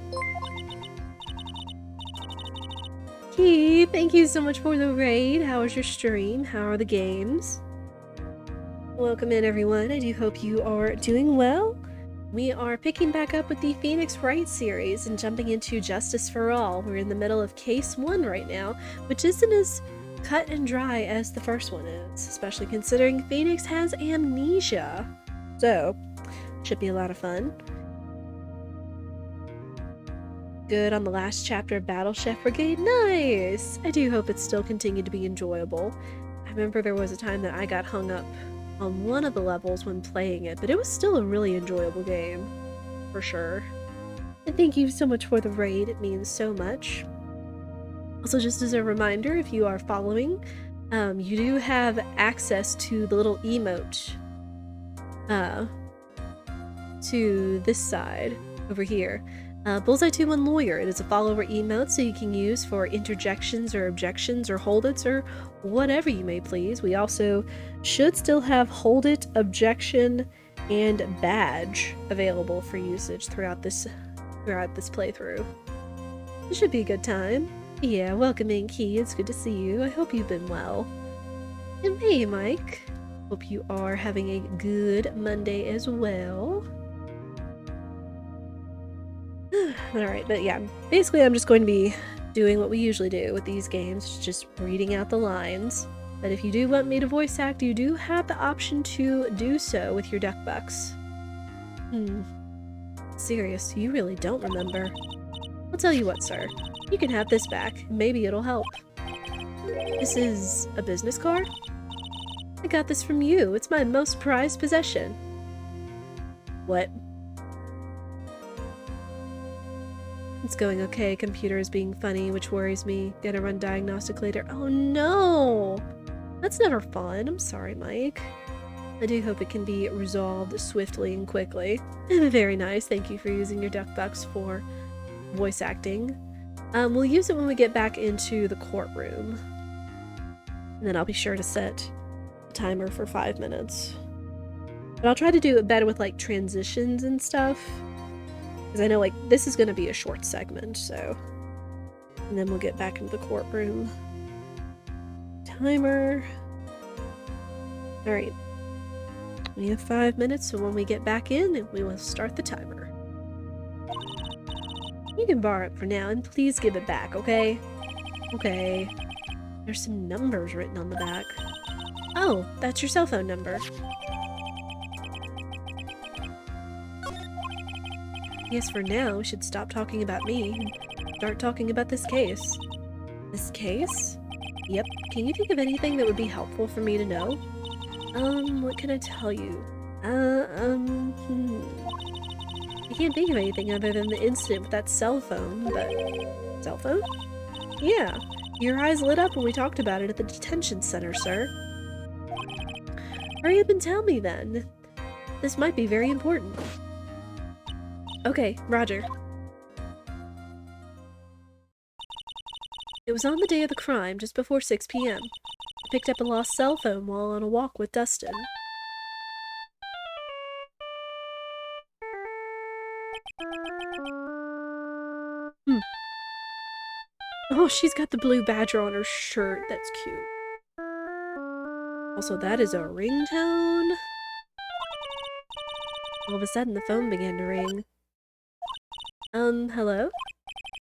Key, thank you so much for the raid. How was your stream? How are the games? Welcome in, everyone. I do hope you are doing well. We are picking back up with the Phoenix Wright series and jumping into Justice for All. We're in the middle of Case 1 right now, which isn't as cut and dry as the first one is, especially considering Phoenix has amnesia. So, should be a lot of fun. Good on the last chapter of Battle Chef Brigade. Nice! I do hope it's still continued to be enjoyable. I remember there was a time that I got hung up on one of the levels when playing it, but it was still a really enjoyable game, for sure. And thank you so much for the raid, it means so much. Also, just as a reminder, if you are following, you do have access to the little emote to this side over here. Bullseye21 Lawyer. It is a follower emote, so you can use for interjections or objections or hold it's or whatever you may please. We also should still have hold it, objection, and badge available for usage throughout this playthrough. It should be a good time. Yeah, welcome in, Key. It's good to see you. I hope you've been well. And hey, Mike. Hope you are having a good Monday as well. Alright, but yeah, basically I'm just going to be doing what we usually do with these games, just reading out the lines. But if you do want me to voice act, you do have the option to do so with your duck bucks. Serious, you really don't remember. I'll tell you what, sir. You can have this back. Maybe it'll help. This is a business card? I got this from you. It's my most prized possession. What? It's going okay. Computer is being funny, which worries me. Gotta run diagnostic later. Oh no! That's never fun. I'm sorry, Mike. I do hope it can be resolved swiftly and quickly. Very nice. Thank you for using your duck bucks for voice acting. We'll use it when we get back into the courtroom. And then I'll be sure to set a timer for 5 minutes. But I'll try to do it better with like transitions and stuff. Because I know like this is going to be a short segment, so. And then we'll get back into the courtroom. Timer. Alright. We have 5 minutes, so when we get back in, we will start the timer. You can borrow it for now, and please give it back, okay? Okay. There's some numbers written on the back. Oh, that's your cell phone number. Yes, for now, we should stop talking about me and start talking about this case. This case? Yep. Can you think of anything that would be helpful for me to know? What can I tell you? I can't think of anything other than the incident with that cell phone, but... Cell phone? Yeah. Your eyes lit up when we talked about it at the detention center, sir. Hurry up and tell me, then. This might be very important. Okay, roger. It was on the day of the crime, just before 6 p.m. I picked up a lost cell phone while on a walk with Dustin. Oh, she's got the blue badger on her shirt. That's cute. Also, that is a ringtone. All of a sudden, the phone began to ring. Hello?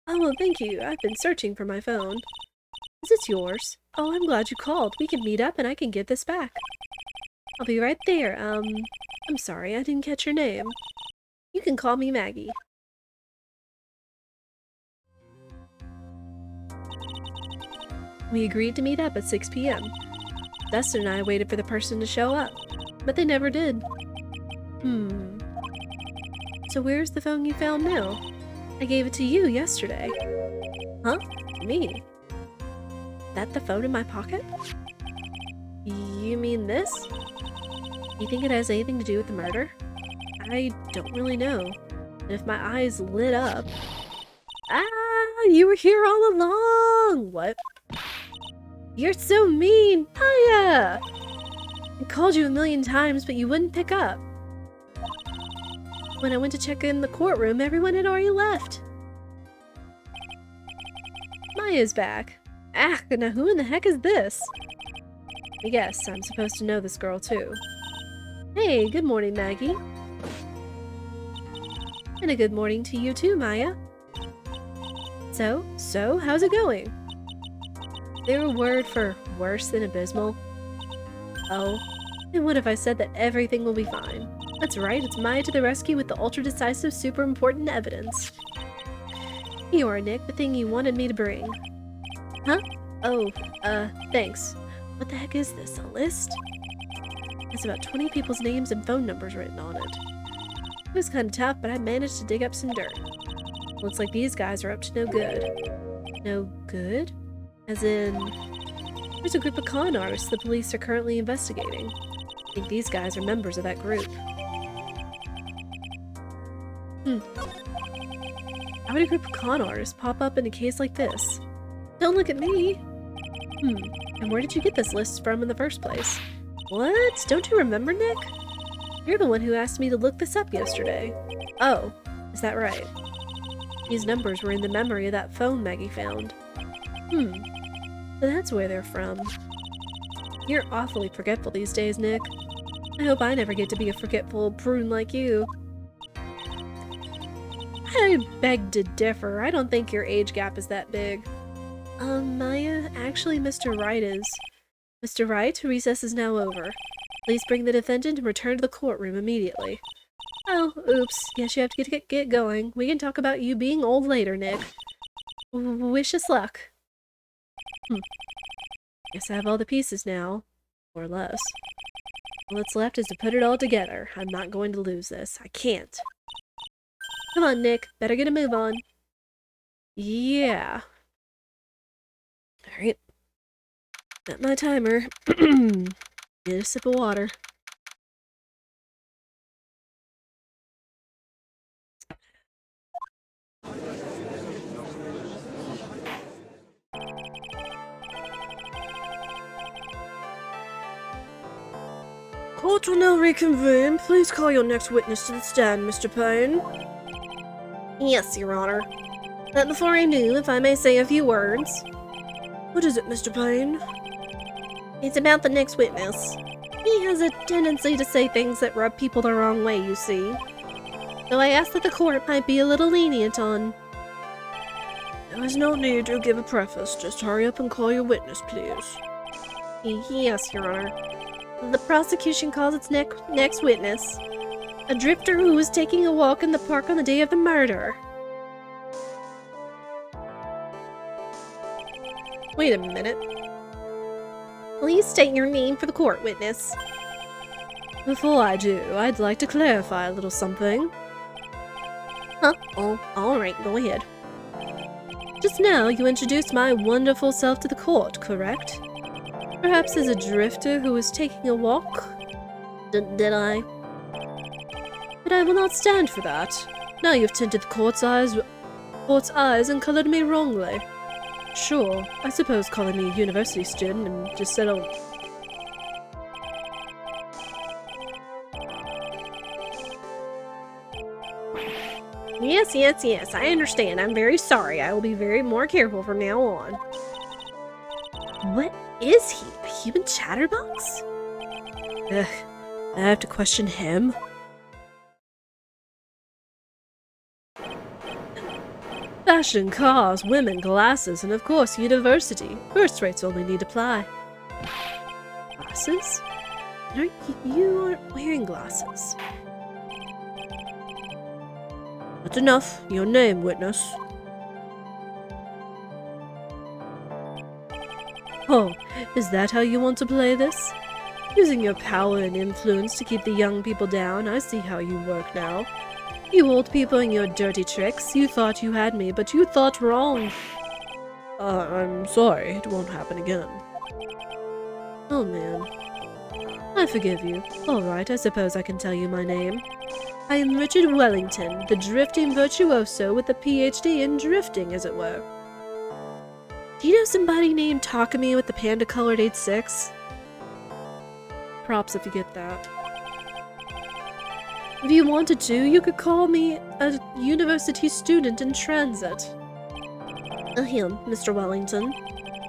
Oh, well, thank you. I've been searching for my phone. Is this yours? Oh, I'm glad you called. We can meet up and I can get this back. I'll be right there. I'm sorry, I didn't catch your name. You can call me Maggie. We agreed to meet up at 6 p.m. Dustin and I waited for the person to show up, but they never did. So where's the phone you found now? I gave it to you yesterday. Huh? Me? That the phone in my pocket? You mean this? You think it has anything to do with the murder? I don't really know. And if my eyes lit up... Ah, you were here all along! What? You're so mean! Hiya! I called you a million times, but you wouldn't pick up. When I went to check in the courtroom, everyone had already left. Maya's back. Ah, now who in the heck is this? I guess I'm supposed to know this girl too. Hey, good morning, Maggie. And a good morning to you too, Maya. So, how's it going? Is there a word for worse than abysmal? Oh, and what if I said that everything will be fine? That's right, it's Maya to the rescue with the ultra-decisive, super-important evidence. Here you are, Nick, the thing you wanted me to bring. Huh? Oh, thanks. What the heck is this, a list? It's about 20 people's names and phone numbers written on it. It was kind of tough, but I managed to dig up some dirt. Looks like these guys are up to no good. No good? As in... There's a group of con artists the police are currently investigating. I think these guys are members of that group. How would a group of con artists pop up in a case like this? Don't look at me! And where did you get this list from in the first place? What? Don't you remember, Nick? You're the one who asked me to look this up yesterday. Oh, is that right? These numbers were in the memory of that phone Maggie found. So that's where they're from. You're awfully forgetful these days, Nick. I hope I never get to be a forgetful prune like you. I beg to differ. I don't think your age gap is that big. Maya, actually Mr. Wright is. Mr. Wright, recess is now over. Please bring the defendant and return to the courtroom immediately. Oh, oops. Guess you have to get going. We can talk about you being old later, Nick. Wish us luck. Guess I have all the pieces now. Or less. All that's left is to put it all together. I'm not going to lose this. I can't. Come on, Nick. Better get a move on. Yeah. Alright. Got my timer. Get a sip of water. Court will now reconvene. Please call your next witness to the stand, Mr. Payne. Yes, Your Honor. But before I do, if I may say a few words. What is it, Mr. Payne? It's about the next witness. He has a tendency to say things that rub people the wrong way, you see. So I ask that the court might be a little lenient on... There is no need to give a preface. Just hurry up and call your witness, please. Yes, Your Honor. The prosecution calls its next witness. A drifter who was taking a walk in the park on the day of the murder. Wait a minute. Please state your name for the court, witness. Before I do, I'd like to clarify a little something. Huh? Oh, alright, go ahead. Just now, you introduced my wonderful self to the court, correct? Perhaps as a drifter who was taking a walk? Did I? But I will not stand for that. Now you've tinted the court's eyes and colored me wrongly. Sure, I suppose calling me a university student and just said, oh... Yes, I understand. I'm very sorry. I will be more careful from now on. What is he? A human chatterbox? Ugh, I have to question him? Fashion, cars, women, glasses, and of course university. First rates only need apply. Glasses? You aren't wearing glasses. That's enough. Your name, witness. Oh, is that how you want to play this? Using your power and influence to keep the young people down, I see how you work now. You old people and your dirty tricks, you thought you had me, but you thought wrong. I'm sorry, it won't happen again. Oh man. I forgive you. Alright, I suppose I can tell you my name. I am Richard Wellington, the drifting virtuoso with a PhD in drifting, as it were. Do you know somebody named Takumi with the panda-colored 8-6? Props if you get that. If you wanted to, you could call me a university student in transit. Ahem, Mr. Wellington.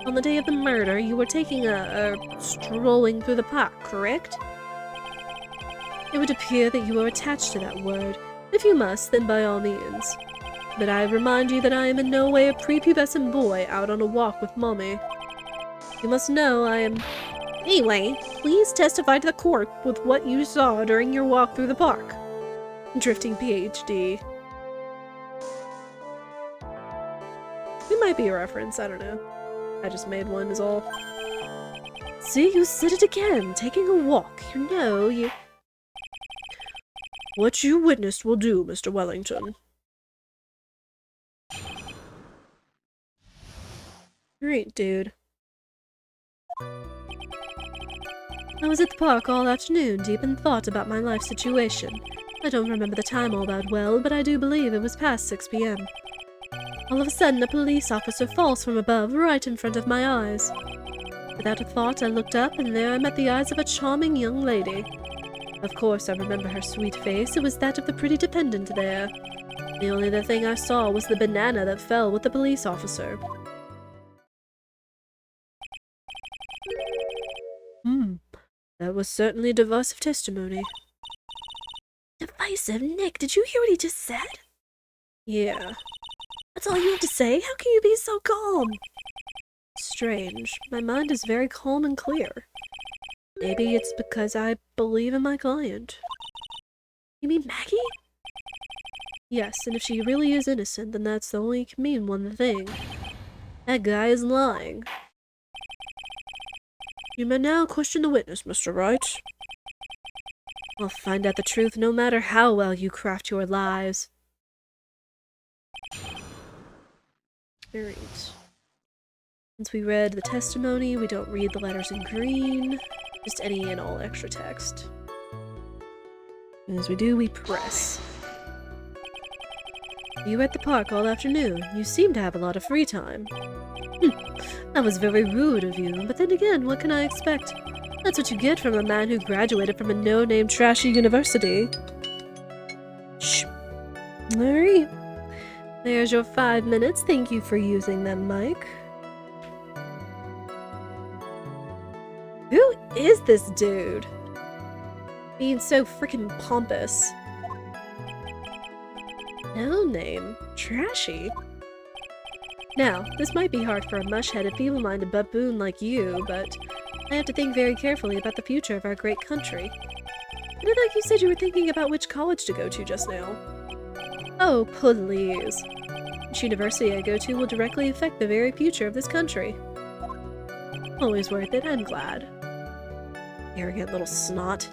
On the day of the murder, you were taking strolling through the park, correct? It would appear that you are attached to that word. If you must, then by all means. But I remind you that I am in no way a prepubescent boy out on a walk with Mommy. You must know I am... Anyway, please testify to the court with what you saw during your walk through the park. Drifting PhD. It might be a reference, I don't know. I just made one is all. See, you said it again, taking a walk. You know, you... What you witnessed will do, Mr. Wellington. Great, dude. I was at the park all afternoon, deep in thought about my life situation. I don't remember the time all that well, but I do believe it was past 6 p.m. All of a sudden, a police officer falls from above, right in front of my eyes. Without a thought, I looked up, and there I met the eyes of a charming young lady. Of course, I remember her sweet face. It was that of the pretty dependent there. The only other thing I saw was the banana that fell with the police officer. That was certainly divisive testimony. Divisive? Nick, did you hear what he just said? Yeah. That's all you have to say? How can you be so calm? Strange. My mind is very calm and clear. Maybe it's because I believe in my client. You mean Maggie? Yes, and if she really is innocent, then that's the only can mean one thing. That guy is lying. You may now question the witness, Mr. Wright. I'll find out the truth no matter how well you craft your lies. Alright. Since we read the testimony, we don't read the letters in green. Just any and all extra text. And as we do, we press. You were at the park all afternoon. You seem to have a lot of free time. That was very rude of you, but then again, what can I expect? That's what you get from a man who graduated from a no-name trashy university. Shh. Alright. There's your 5 minutes. Thank you for using them, Mike. Who is this dude? Being so freaking pompous. No name. Trashy. Now, this might be hard for a mush-headed, feeble-minded baboon like you, but I have to think very carefully about the future of our great country. I don't think you said you were thinking about which college to go to just now. Oh, please. Which university I go to will directly affect the very future of this country. Always worth it, I'm glad. Arrogant little snot.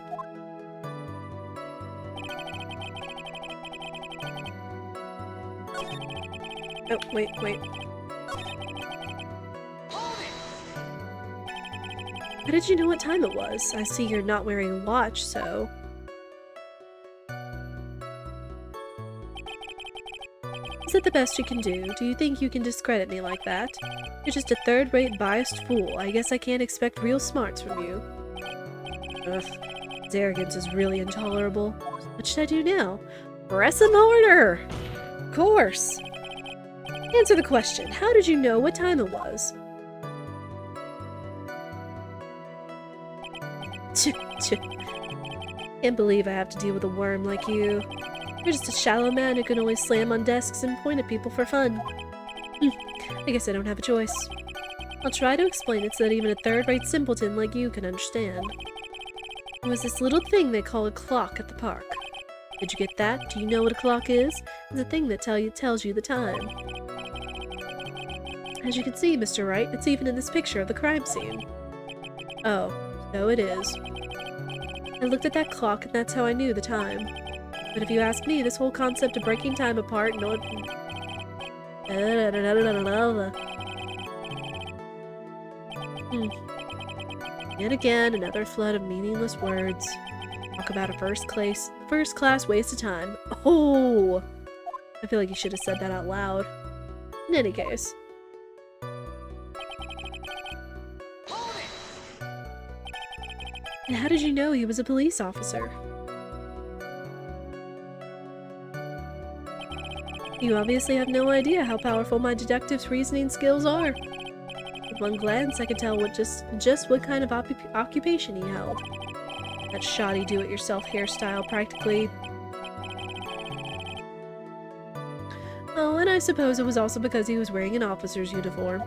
Oh, wait. How did you know what time it was? I see you're not wearing a watch, so... Is that the best you can do? Do you think you can discredit me like that? You're just a third-rate biased fool. I guess I can't expect real smarts from you. Ugh, his arrogance is really intolerable. What should I do now? Press him harder! Of course! Answer the question. How did you know what time it was? Can't believe I have to deal with a worm like you. You're just a shallow man who can always slam on desks and point at people for fun. I guess I don't have a choice. I'll try to explain it so that even a third-rate simpleton like you can understand. It was this little thing they call a clock at the park. Did you get that? Do you know what a clock is? It's a thing that tells you the time. As you can see, Mr. Wright, it's even in this picture of the crime scene. Oh, so it is. I looked at that clock and that's how I knew the time. But if you ask me, this whole concept of breaking time apart and Yet again, another flood of meaningless words. Talk about a first class waste of time. Oh! I feel like you should have said that out loud. In any case. And how did you know he was a police officer? You obviously have no idea how powerful my detective's reasoning skills are. With one glance, I could tell just what kind of occupation he held. That shoddy do-it-yourself hairstyle practically... Oh, and I suppose it was also because he was wearing an officer's uniform.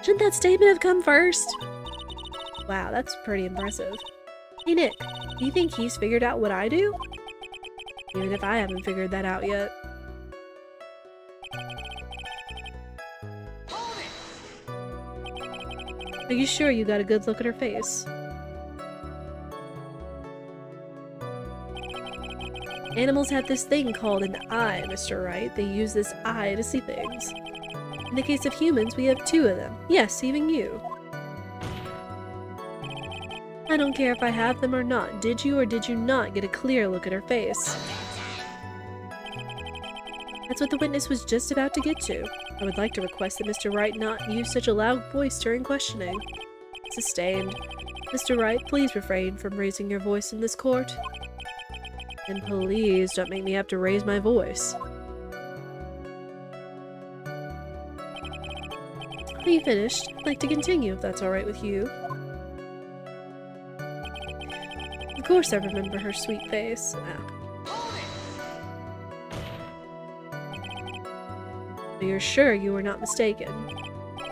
Shouldn't that statement have come first? Wow, that's pretty impressive. Hey Nick, do you think he's figured out what I do? Even if I haven't figured that out yet. Are you sure you got a good look at her face? Animals have this thing called an eye, Mr. Wright. They use this eye to see things. In the case of humans, we have two of them. Yes, even you. I don't care if I have them or not. Did you or did you not get a clear look at her face? That's what the witness was just about to get to. I would like to request that Mr. Wright not use such a loud voice during questioning. Sustained. Mr. Wright, please refrain from raising your voice in this court. And please don't make me have to raise my voice. Are you finished? I'd like to continue if that's alright with you. Of course I remember her sweet face. But you're sure you were not mistaken?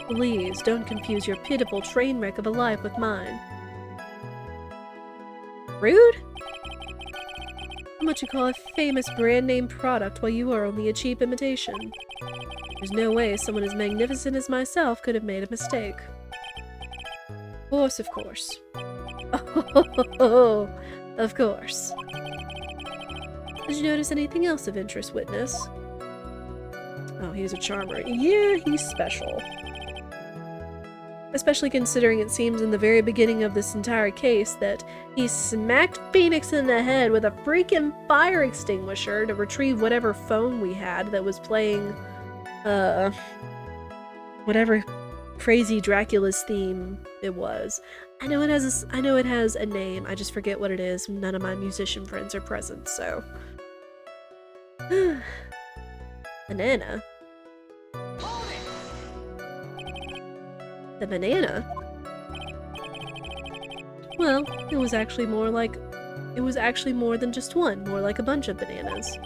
Please, don't confuse your pitiful train wreck of a life with mine. Rude? I'm what you call a famous brand name product while you are only a cheap imitation. There's no way someone as magnificent as myself could have made a mistake. Of course. Oh, of course. Did you notice anything else of interest, witness? Oh, he's a charmer. Yeah, he's special. Especially considering it seems in the very beginning of this entire case that he smacked Phoenix in the head with a freaking fire extinguisher to retrieve whatever phone we had that was playing, whatever crazy Dracula's theme it was. I know it has a name, I just forget what it is. None of my musician friends are present, so. Banana. The banana? Well, it was actually more than just one, more like a bunch of bananas.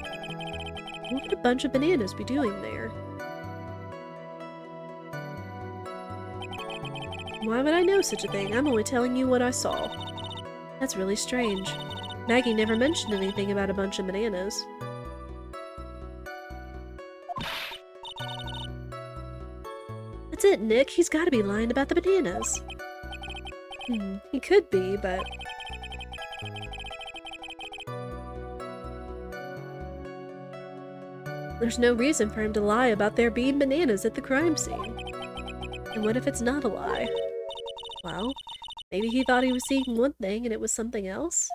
What would a bunch of bananas be doing there? Why would I know such a thing? I'm only telling you what I saw. That's really strange. Maggie never mentioned anything about a bunch of bananas. That's it, Nick. He's gotta be lying about the bananas. He could be, but... There's no reason for him to lie about there being bananas at the crime scene. And what if it's not a lie? Well, maybe he thought he was seeing one thing and it was something else?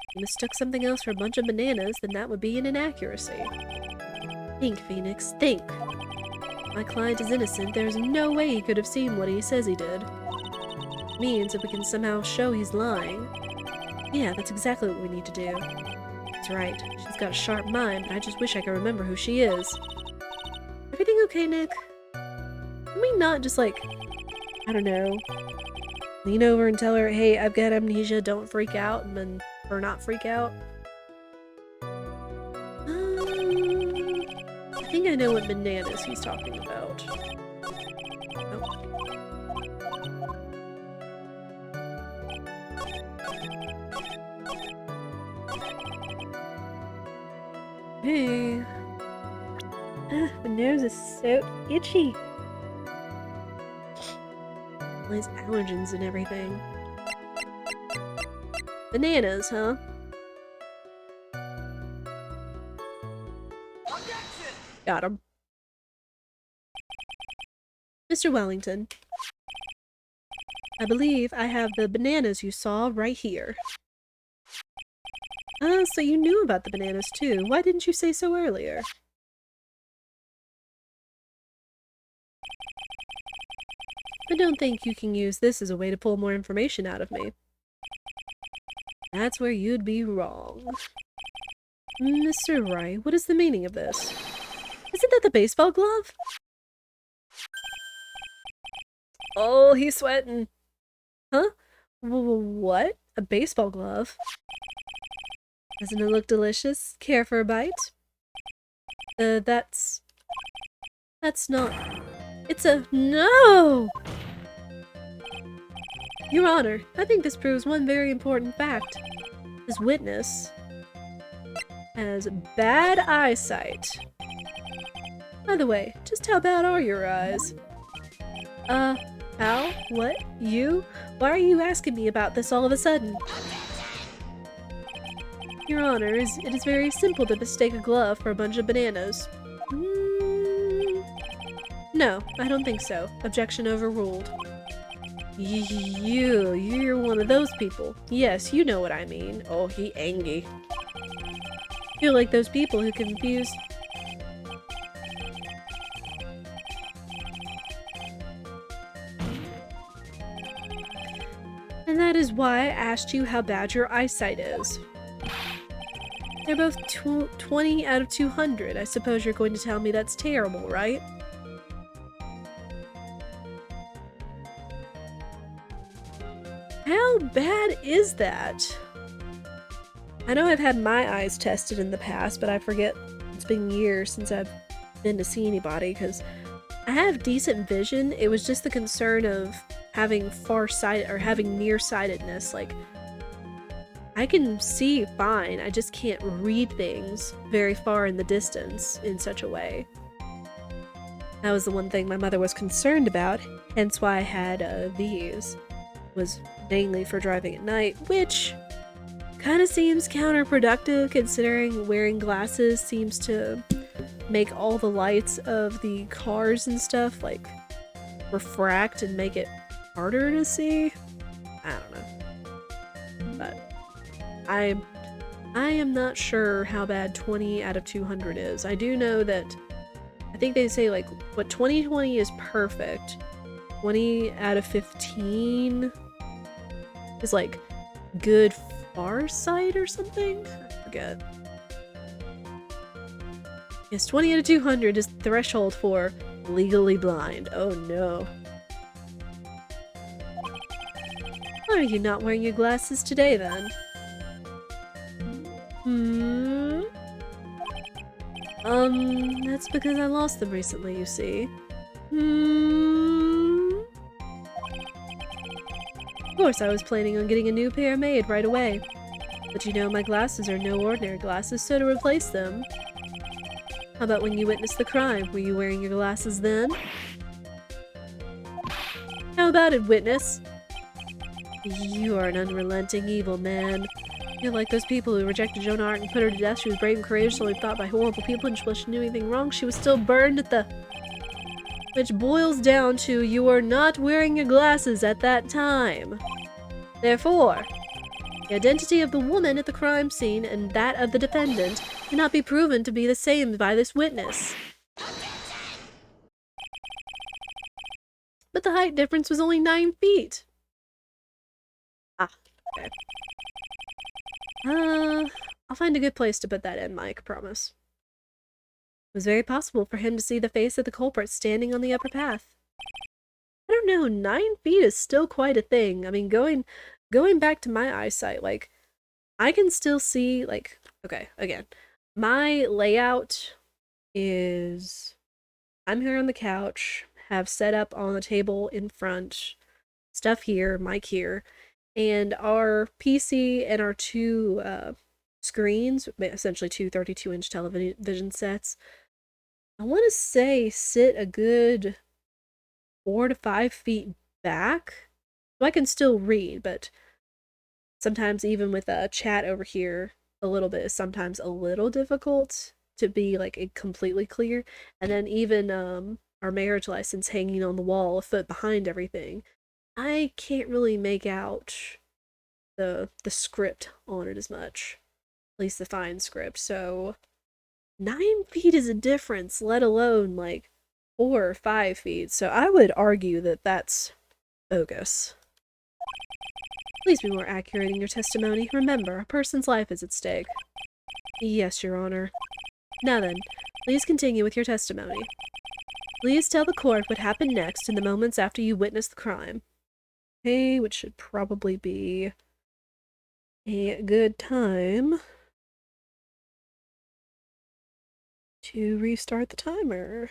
If he mistook something else for a bunch of bananas, then that would be an inaccuracy. Think, Phoenix, think. My client is innocent. There's no way he could have seen what he says he did. It means if we can somehow show he's lying. Yeah, that's exactly what we need to do. That's right. She's got a sharp mind, but I just wish I could remember who she is. Everything okay, Nick? Can we not just, like, I don't know, lean over and tell her, hey, I've got amnesia, don't freak out, and then her not freak out? I think I know what bananas he's talking about. Oh. Hey. My nose is so itchy. All these allergens and everything. Bananas, huh? Got him. Mr. Wellington. I believe I have the bananas you saw right here. So you knew about the bananas too. Why didn't you say so earlier? I don't think you can use this as a way to pull more information out of me. That's where you'd be wrong. Mr. Wright, what is the meaning of this? Isn't that the baseball glove? Oh, he's sweating. Huh? What? A baseball glove? Doesn't it look delicious? Care for a bite? That's not... It's a... No! Your Honor, I think this proves one very important fact. This witness has bad eyesight. By the way, just how bad are your eyes? How? What? You? Why are you asking me about this all of a sudden? Your Honor, it is very simple to mistake a glove for a bunch of bananas. No, I don't think so. Objection overruled. You're one of those people. Yes, you know what I mean. Oh, he angry. You're like those people who confuse... And that is why I asked you how bad your eyesight is. They're both 20 out of 200. I suppose you're going to tell me that's terrible, right? How bad is that? I know I've had my eyes tested in the past, but I forget it's been years since I've been to see anybody because I have decent vision. It was just the concern of having far-sighted or having nearsightedness. Like, I can see fine, I just can't read things very far in the distance in such a way. That was the one thing my mother was concerned about, hence why I had these. Was mainly for driving at night, which kind of seems counterproductive considering wearing glasses seems to make all the lights of the cars and stuff like refract and make it harder to see. I don't know. But I am not sure how bad 20 out of 200 is. I do know that I think they say like what 20/20 is perfect. 20 out of 15 is like good far sight or something? I forget. Yes, 20 out of 200 is the threshold for legally blind. Oh no. Why are you not wearing your glasses today then? That's because I lost them recently, you see. Of course, I was planning on getting a new pair made right away. But you know, my glasses are no ordinary glasses, so to replace them... How about when you witnessed the crime? Were you wearing your glasses then? How about it, witness? You are an unrelenting evil man. You're like those people who rejected Joan of Arc and put her to death. She was brave and courageous, only thought by horrible people, and while she knew anything wrong, she was still burned at the... Which boils down to you were not wearing your glasses at that time. Therefore, the identity of the woman at the crime scene and that of the defendant cannot be proven to be the same by this witness. But the height difference was only 9 feet. Ah, okay. I'll find a good place to put that in, Mike, promise. It was very possible for him to see the face of the culprit standing on the upper path. I don't know, 9 feet is still quite a thing. I mean, going back to my eyesight, like, I can still see, like, okay, again, my layout is, I'm here on the couch, have set up on the table in front, stuff here, mic here, and our PC and our two screens, essentially two 32-inch television sets, I want to say sit a good 4 to 5 feet back. So I can still read, but sometimes even with a chat over here, a little bit is sometimes a little difficult to be like completely clear. And then even our marriage license hanging on the wall, a foot behind everything, I can't really make out the script on it as much. least the fine script, so 9 feet is a difference, let alone, like, 4 or 5 feet, so I would argue that that's bogus. Please be more accurate in your testimony. Remember, a person's life is at stake. Yes, Your Honor. Now then, please continue with your testimony. Please tell the court what happened next in the moments after you witnessed the crime. Okay, which should probably be a good time to restart the timer.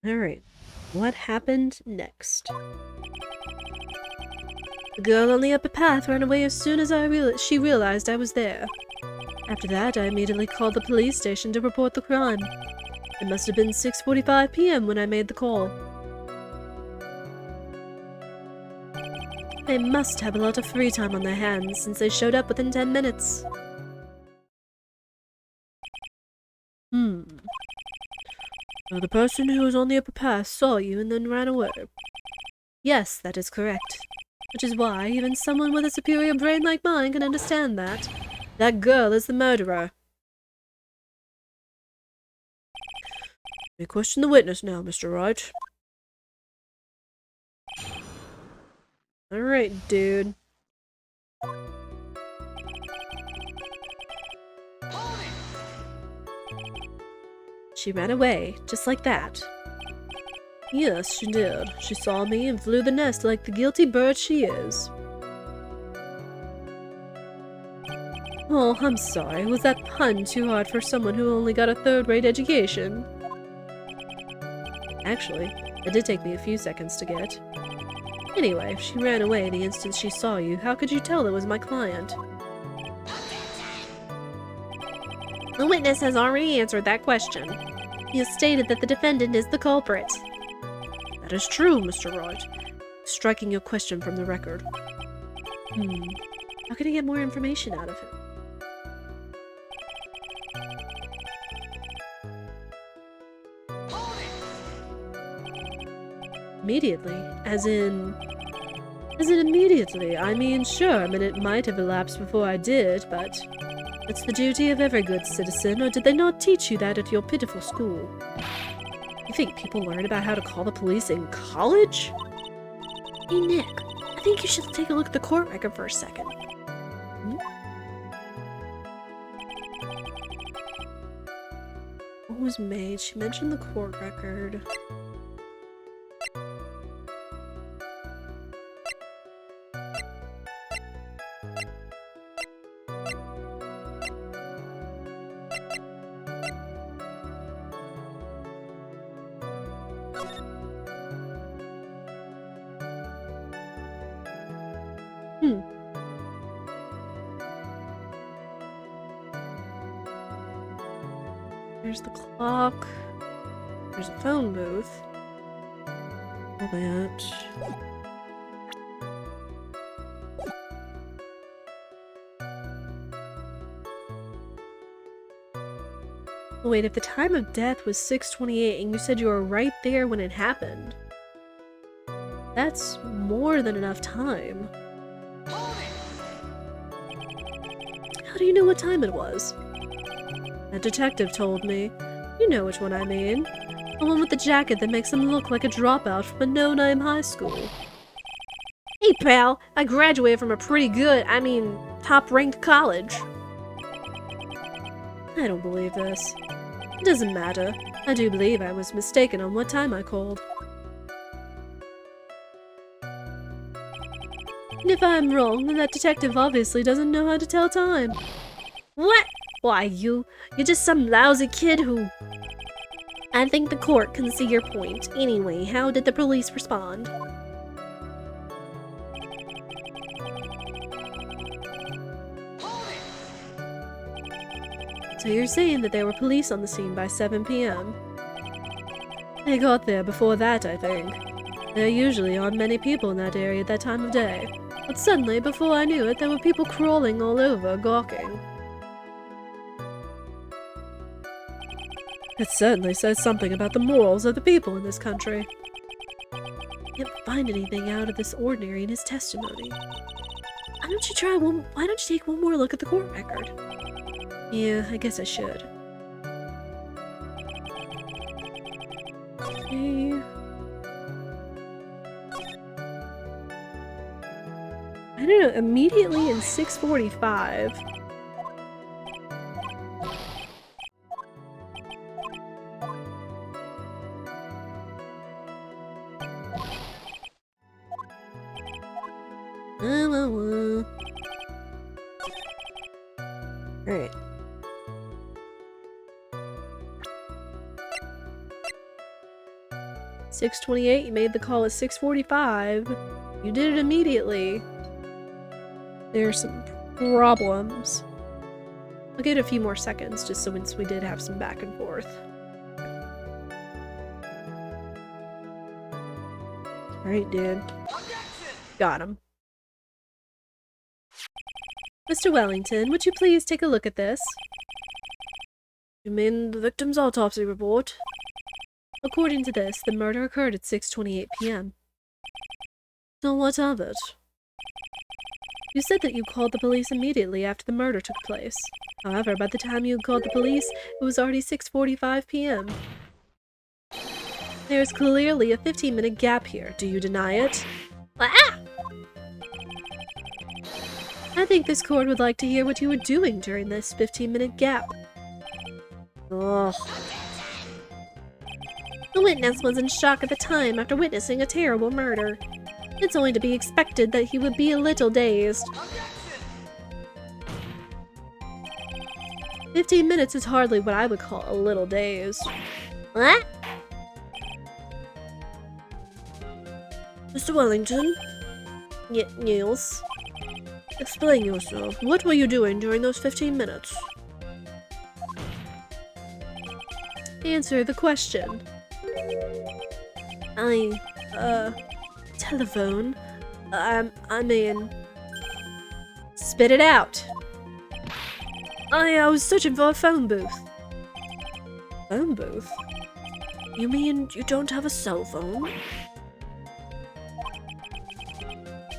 Alright, what happened next? The girl on the upper path ran away as soon as she realized I was there. After that, I immediately called the police station to report the crime. It must have been 6:45 p.m. when I made the call. They must have a lot of free time on their hands since they showed up within 10 minutes. Now, the person who was on the upper path saw you and then ran away. Yes, that is correct. Which is why even someone with a superior brain like mine can understand that. That girl is the murderer. You question the witness now, Mr. Wright. Alright, dude. She ran away, just like that. Yes, she did. She saw me and flew the nest like the guilty bird she is. Oh, I'm sorry. Was that pun too hard for someone who only got a third-rate education? Actually, it did take me a few seconds to get. Anyway, if she ran away the instant she saw you, how could you tell it was my client? The witness has already answered that question. He has stated that the defendant is the culprit. That is true, Mr. Wright. Striking your question from the record. How can I get more information out of him? Immediately? As in immediately. I mean, sure, a minute might have elapsed before I did, but it's the duty of every good citizen, or did they not teach you that at your pitiful school? You think people learn about how to call the police in college? Hey, Nick, I think you should take a look at the court record for a second. What was made? She mentioned the court record. There's the clock. There's a phone booth. All that. Oh, wait, if the time of death was 6:28 and you said you were right there when it happened, that's more than enough time. How do you know what time it was? A detective told me. You know which one I mean. The one with the jacket that makes him look like a dropout from a no-name high school. Hey pal, I graduated from a pretty good, top-ranked college. I don't believe this. It doesn't matter. I do believe I was mistaken on what time I called. And if I'm wrong, then that detective obviously doesn't know how to tell time. What? Why, you're just some lousy kid who... I think the court can see your point. Anyway, how did the police respond? So you're saying that there were police on the scene by 7 p.m.? They got there before that, I think. There usually aren't many people in that area at that time of day. But suddenly, before I knew it, there were people crawling all over, gawking. It certainly says something about the morals of the people in this country. Can't find anything out of this ordinary in his testimony. Why don't you take one more look at the court record? Yeah, I guess I should. Okay. I don't know, immediately in 6:45. Alright. $6:28, you made the call at 6:45. You did it immediately. There's some problems. I'll give it a few more seconds, just so once we did have some back and forth. Alright, dude. Got him. Mr. Wellington, would you please take a look at this? You mean the victim's autopsy report? According to this, the murder occurred at 6:28 p.m. So what of it? You said that you called the police immediately after the murder took place. However, by the time you called the police, it was already 6:45 p.m. There is clearly a 15-minute gap here. Do you deny it? Ah! I think this court would like to hear what you were doing during this 15-minute gap. Ugh. The witness was in shock at the time after witnessing a terrible murder. It's only to be expected that he would be a little dazed. 15 minutes is hardly what I would call a little dazed. What? Mr. Wellington? Yes? Explain yourself. What were you doing during those 15 minutes? Answer the question. Telephone. I mean... Spit it out! I was searching for a phone booth. Phone booth? You mean you don't have a cell phone?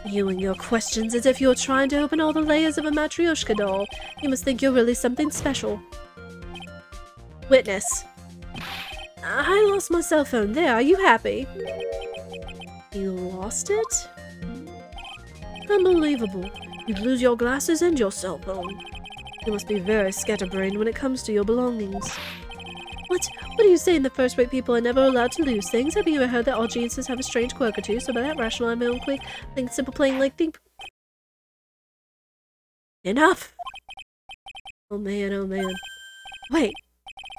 You and your questions as if you're trying to open all the layers of a Matryoshka doll. You must think you're really something special. Witness. I lost my cell phone there. Are you happy? You lost it? Unbelievable. You'd lose your glasses and your cell phone. You must be very scatterbrained when it comes to your belongings. What do you say? The first-rate people are never allowed to lose things? Have you ever heard that all geniuses have a strange quirk or two? So by that rational, I my own quick, think simple, plain, like think. Enough! Oh man, oh man. Wait,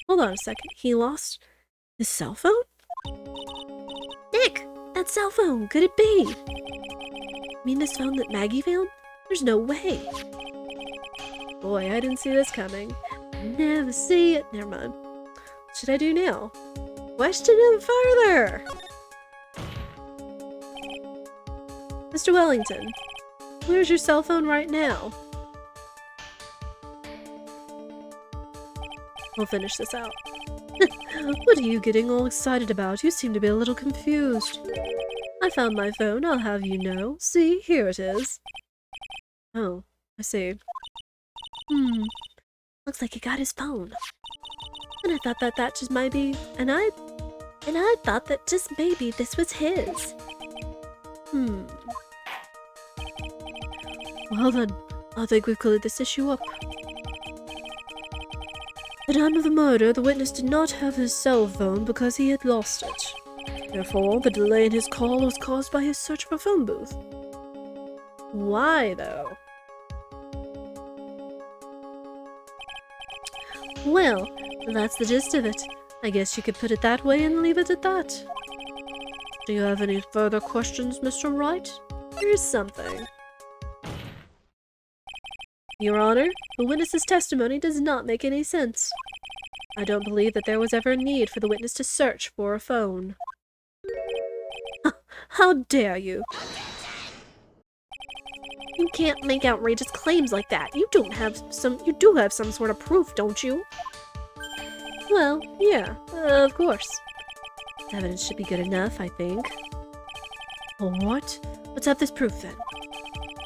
hold on a second. He lost his cell phone? Nick, that cell phone, could it be? You mean this phone that Maggie found? There's no way. Boy, I didn't see this coming. Never see it. Never mind. What should I do now? Question him further! Mr. Wellington, where's your cell phone right now? We'll finish this out. What are you getting all excited about? You seem to be a little confused. I found my phone, I'll have you know. See, here it is. Oh, I see. Looks like he got his phone. And I thought that just might be... And I thought that just maybe this was his. Well then, I think we've cleared this issue up. At the time of the murder, the witness did not have his cell phone because he had lost it. Therefore, the delay in his call was caused by his search for a phone booth. Why, though? Well, that's the gist of it. I guess you could put it that way and leave it at that. Do you have any further questions, Mr. Wright? Here's something. Your Honor, the witness's testimony does not make any sense. I don't believe that there was ever a need for the witness to search for a phone. How dare you? You can't make outrageous claims like that. You do have some sort of proof, don't you? Well, yeah, of course. Evidence should be good enough, I think. What? Let's have this proof then.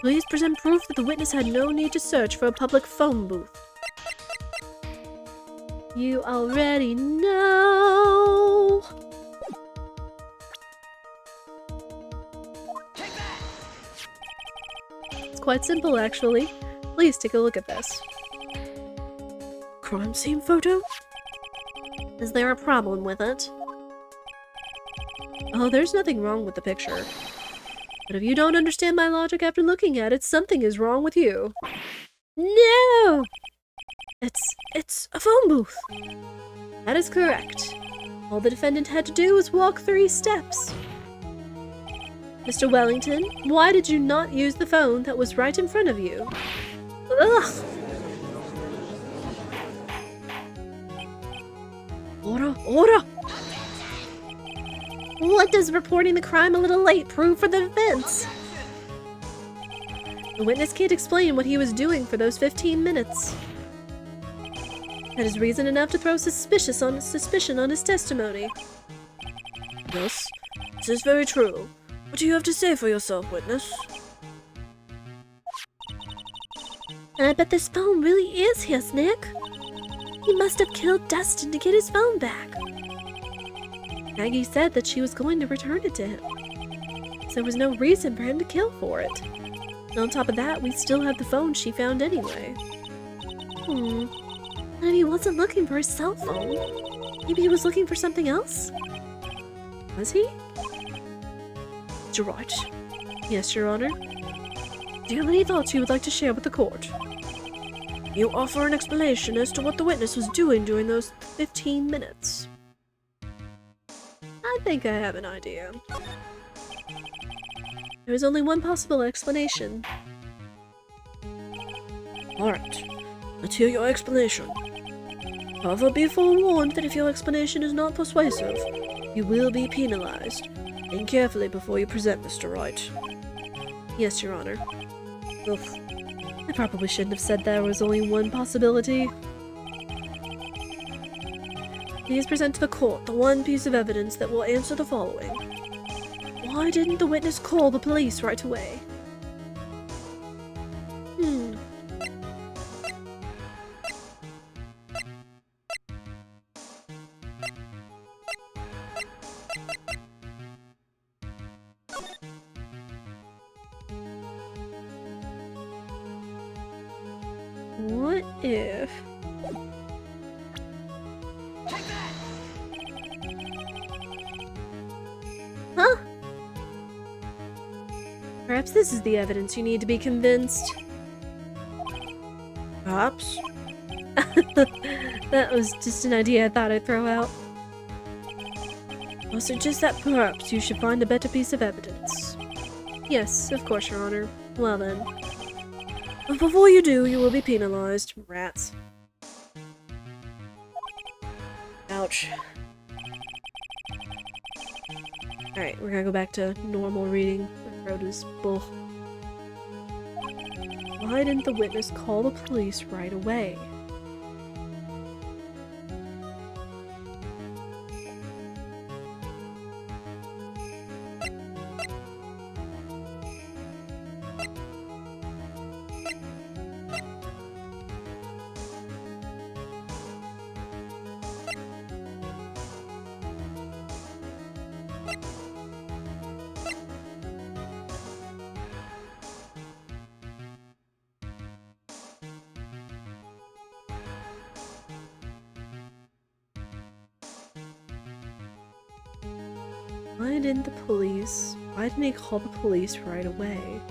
Please present proof that the witness had no need to search for a public phone booth. You already know. It's quite simple, actually. Please take a look at this. Crime scene photo? Is there a problem with it? Oh, there's nothing wrong with the picture. But if you don't understand my logic after looking at it, something is wrong with you. No! It's a phone booth. That is correct. All the defendant had to do was walk 3 steps. Mr. Wellington, why did you not use the phone that was right in front of you? Ugh! Order! Order! What does reporting the crime a little late prove for the defense? The witness can't explain what he was doing for those 15 minutes. That is reason enough to throw suspicion on his testimony. Yes, this is very true. What do you have to say for yourself, witness? I bet this phone really is his, Nick. He must have killed Dustin to get his phone back. Maggie said that she was going to return it to him. So there was no reason for him to kill for it. And on top of that, we still have the phone she found anyway. And he wasn't looking for his cell phone. Maybe he was looking for something else? Was he? You're right. Yes, Your Honor. Do you have any thoughts you would like to share with the court? You offer an explanation as to what the witness was doing during those 15 minutes. I think I have an idea. There is only one possible explanation. Alright, let's hear your explanation. However, be forewarned that if your explanation is not persuasive, you will be penalized. Think carefully before you present, Mr. Wright. Yes, Your Honor. Oof. I probably shouldn't have said there was only one possibility. Please present to the court the one piece of evidence that will answer the following. Why didn't the witness call the police right away? What if... Huh? Perhaps this is the evidence you need to be convinced. Perhaps? That was just an idea I thought I'd throw out. I'll suggest that perhaps you should find a better piece of evidence. Yes, of course, Your Honor. Well then. But before you do, you will be penalized. Rats. Ouch. Alright, we're gonna go back to normal reading. My throat is bull. Why didn't the witness call the police right away? Why didn't he call the police right away?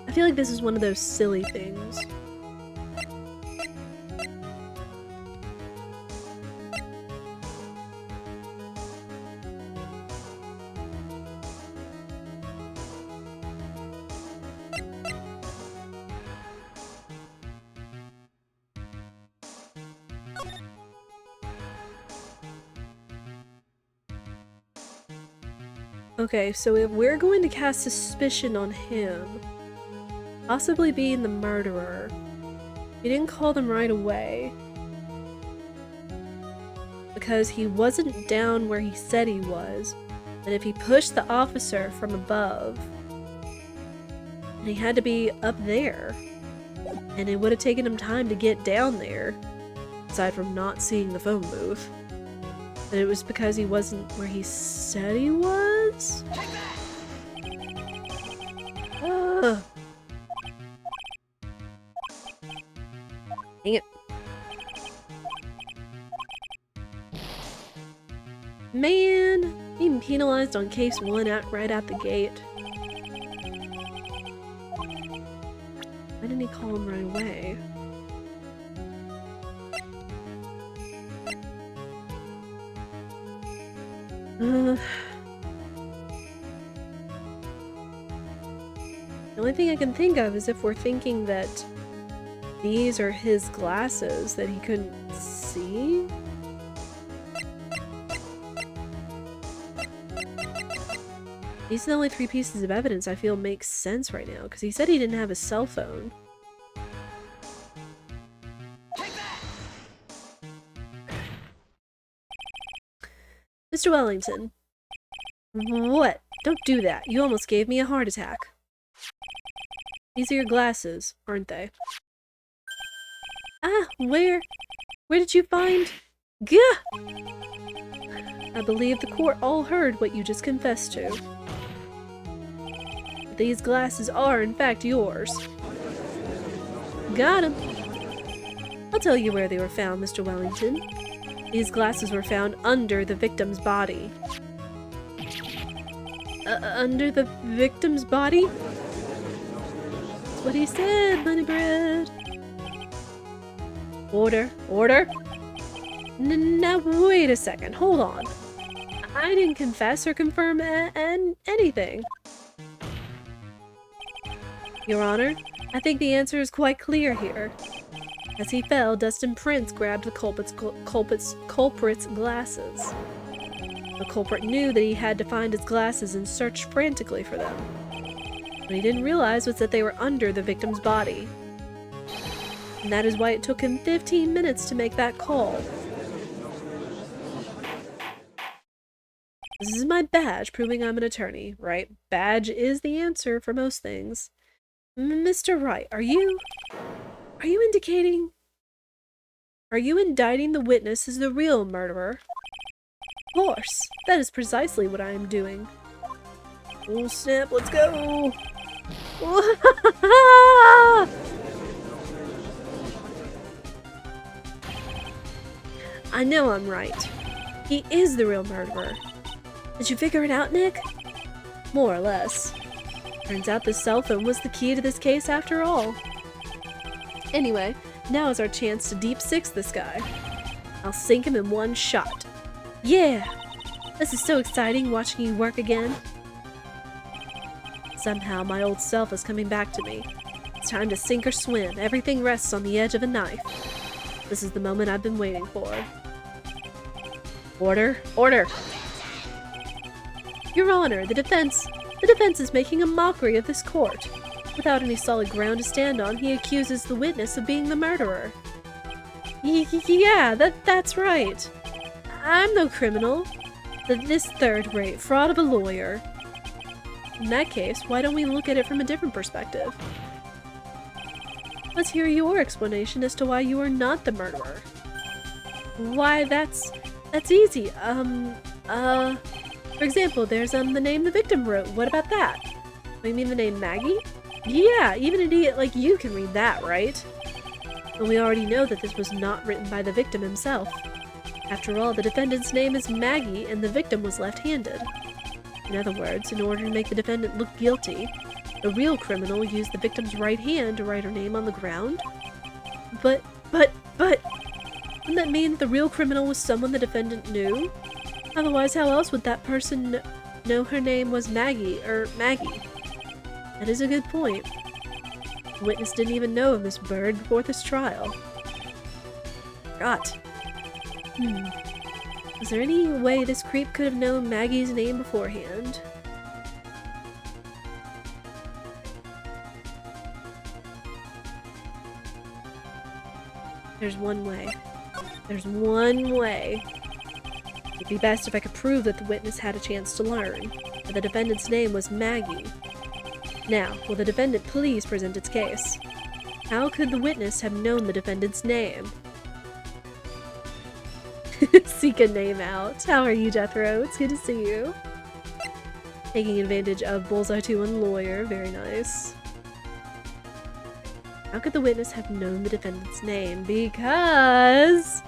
I feel like this is one of those silly things. Okay, so if we're going to cast suspicion on him, possibly being the murderer, he didn't call them right away. because he wasn't down where he said he was, and if he pushed the officer from above, and he had to be up there, and it would have taken him time to get down there, aside from not seeing the phone booth. But it was because he wasn't where he said he was? Ugh. Dang it. Man, being penalized on case 1 right out the gate. Why didn't he call him right away? The only thing I can think of is if we're thinking that these are his glasses that he couldn't see? These are the only 3 pieces of evidence I feel makes sense right now, because he said he didn't have a cell phone. Mr. Wellington. What? Don't do that. You almost gave me a heart attack. These are your glasses, aren't they? Ah, where did you find? Gah! I believe the court all heard what you just confessed to. These glasses are, in fact, yours. Got 'em. I'll tell you where they were found, Mr. Wellington. These glasses were found under the victim's body. Under the victim's body? That's what he said, Bunny Bread. Order. Order? Now, wait a second. Hold on. I didn't confess or confirm anything. Your Honor, I think the answer is quite clear here. As he fell, Dustin Prince grabbed the culprit's glasses. The culprit knew that he had to find his glasses and searched frantically for them. What he didn't realize was that they were under the victim's body. And that is why it took him 15 minutes to make that call. This is my badge proving I'm an attorney, right? Badge is the answer for most things. Mr. Wright, are you indicting the witness as the real murderer? Of course, that is precisely what I am doing. Oh snap, let's go! I know I'm right. He is the real murderer. Did you figure it out, Nick? More or less. Turns out the cell phone was the key to this case after all. Anyway, now is our chance to deep six this guy. I'll sink him in one shot. Yeah! This is so exciting watching you work again. Somehow my old self is coming back to me. It's time to sink or swim. Everything rests on the edge of a knife. This is the moment I've been waiting for. Order! Order! Your Honor, the defense is making a mockery of this court. Without any solid ground to stand on, he accuses the witness of being the murderer. Yeah, that's right. I'm no criminal. This third-rate fraud of a lawyer. In that case, why don't we look at it from a different perspective? Let's hear your explanation as to why you are not the murderer. Why, that's easy. For example, there's the name the victim wrote. What about that? Oh, you mean the name Maggie? Yeah, even an idiot like you can read that, right? And we already know that this was not written by the victim himself. After all, the defendant's name is Maggie, and the victim was left-handed. In other words, in order to make the defendant look guilty, the real criminal used the victim's right hand to write her name on the ground? But, wouldn't that mean that the real criminal was someone the defendant knew? Otherwise, how else would that person know her name was Maggie? That is a good point. The witness didn't even know of Miss Bird before this trial. Forgot. Was there any way this creep could have known Maggie's name beforehand? There's one way. There's one way. It'd be best if I could prove that the witness had a chance to learn, that the defendant's name was Maggie. Now, will the defendant please present its case? How could the witness have known the defendant's name? Seek a name out. How are you, Death Row? It's good to see you. Taking advantage of Bullseye 2 and Lawyer. Very nice. How could the witness have known the defendant's name? Because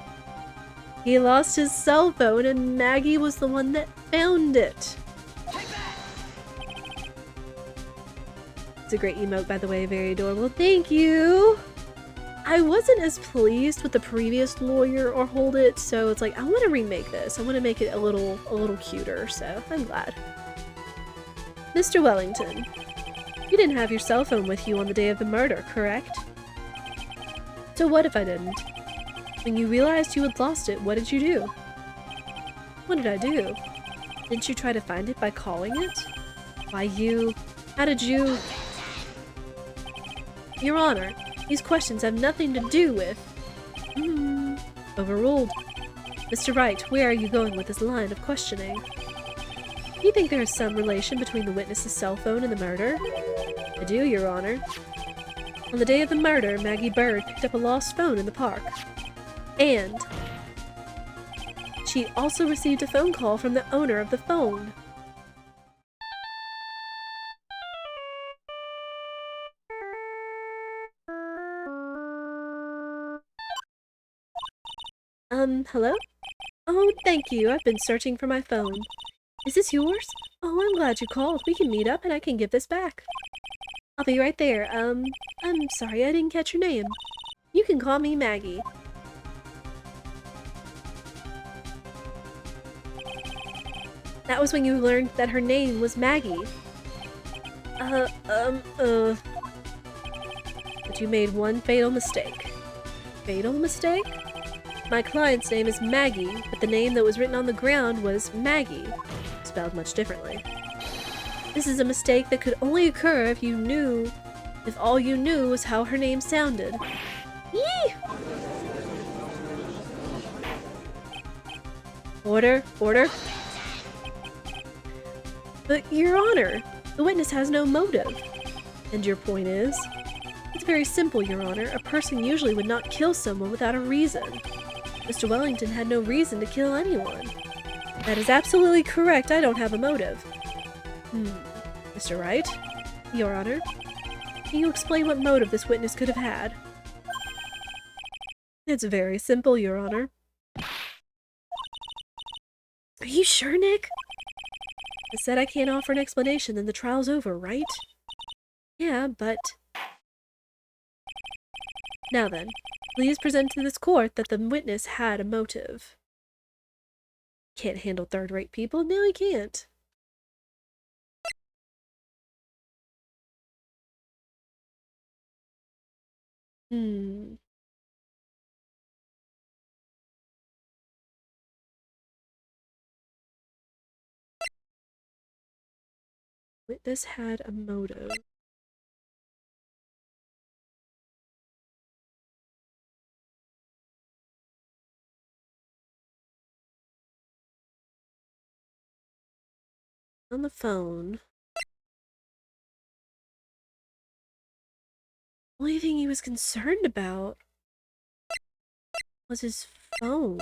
he lost his cell phone and Maggie was the one that found it. It's a great emote, by the way. Very adorable. Thank you! I wasn't as pleased with the previous Lawyer or Hold It, so it's like, I want to remake this. I want to make it a little cuter, so I'm glad. Mr. Wellington, you didn't have your cell phone with you on the day of the murder, correct? So what if I didn't? When you realized you had lost it, what did you do? What did I do? Didn't you try to find it by calling it? Why you... How did you... Your Honor, these questions have nothing to do with... Overruled. Mr. Wright, where are you going with this line of questioning? Do you think there is some relation between the witness's cell phone and the murder? I do, Your Honor. On the day of the murder, Maggie Bird picked up a lost phone in the park. And she also received a phone call from the owner of the phone. Hello? Oh, thank you. I've been searching for my phone. Is this yours? Oh, I'm glad you called. We can meet up and I can give this back. I'll be right there. I'm sorry I didn't catch your name. You can call me Maggie. That was when you learned that her name was Maggie. But you made one fatal mistake. Fatal mistake? My client's name is Maggie, but the name that was written on the ground was Maggie, spelled much differently. This is a mistake that could only occur if all you knew was how her name sounded. Yee! Order, order. But, Your Honor, the witness has no motive. And your point is? It's very simple, Your Honor. A person usually would not kill someone without a reason. Mr. Wellington had no reason to kill anyone. That is absolutely correct. I don't have a motive. Mr. Wright? Your Honor? Can you explain what motive this witness could have had? It's very simple, Your Honor. Are you sure, Nick? I said I can't offer an explanation, then the trial's over, right? Yeah, but... Now then, please present to this court that the witness had a motive. Can't handle third-rate people? No, he can't. Witness had a motive. On the phone. Only thing he was concerned about was his phone.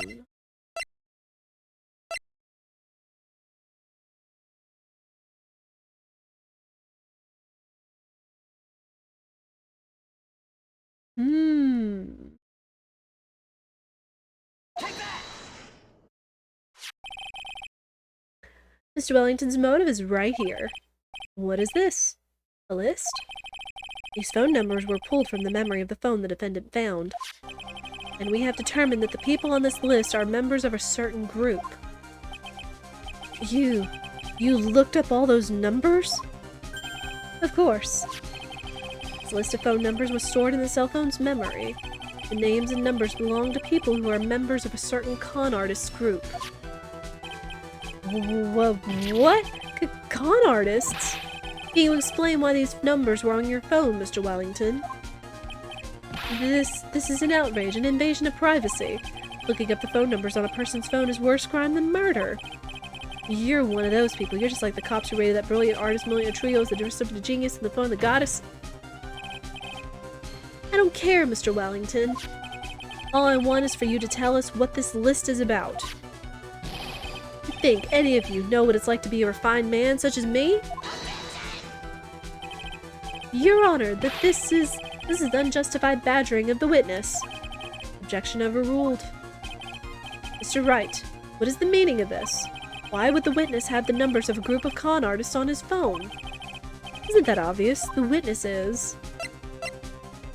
Mr. Wellington's motive is right here. What is this? A list? These phone numbers were pulled from the memory of the phone the defendant found. And we have determined that the people on this list are members of a certain group. You looked up all those numbers? Of course. This list of phone numbers was stored in the cell phone's memory. The names and numbers belong to people who are members of a certain con artist group. What? Con artists? Can you explain why these numbers were on your phone, Mr. Wellington? This is an outrage, an invasion of privacy. Looking up the phone numbers on a person's phone is worse crime than murder. You're one of those people. You're just like the cops who raided that brilliant artist Millionaire Trios, the disruptive genius, and the phone of the goddess. I don't care, Mr. Wellington. All I want is for you to tell us what this list is about. You think any of you know what it's like to be a refined man such as me? Your Honor, that this is unjustified badgering of the witness. Objection overruled. Mr. Wright, what is the meaning of this? Why would the witness have the numbers of a group of con artists on his phone? Isn't that obvious? The witness is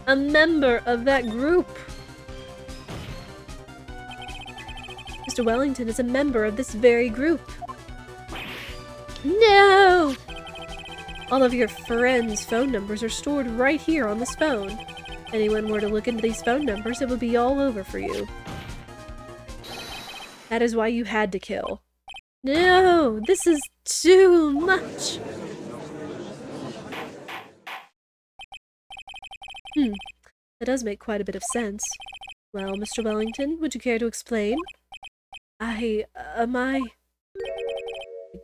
a member of that group. Mr. Wellington is a member of this very group. No! All of your friends' phone numbers are stored right here on this phone. If anyone were to look into these phone numbers, it would be all over for you. That is why you had to kill. No! This is too much! That does make quite a bit of sense. Well, Mr. Wellington, would you care to explain? I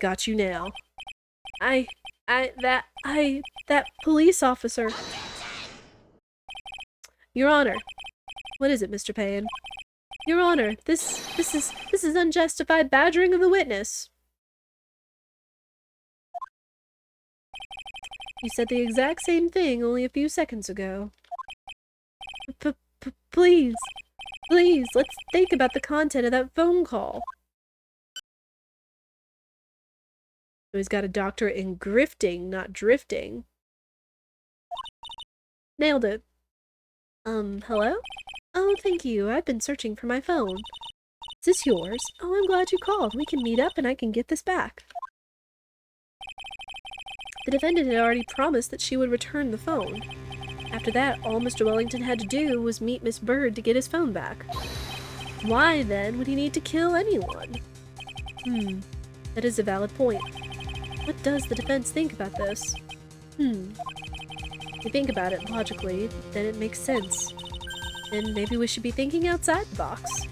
got you now. That police officer. Your Honor. What is it, Mr. Payne? Your Honor, this is unjustified badgering of the witness. You said the exact same thing only a few seconds ago. Please, let's think about the content of that phone call. So he's got a doctorate in grifting, not drifting. Nailed it. Hello? Oh, thank you. I've been searching for my phone. Is this yours? Oh, I'm glad you called. We can meet up and I can get this back. The defendant had already promised that she would return the phone. After that, all Mr. Wellington had to do was meet Miss Bird to get his phone back. Why, then, would he need to kill anyone? That is a valid point. What does the defense think about this? If you think about it logically, then it makes sense. Then maybe we should be thinking outside the box.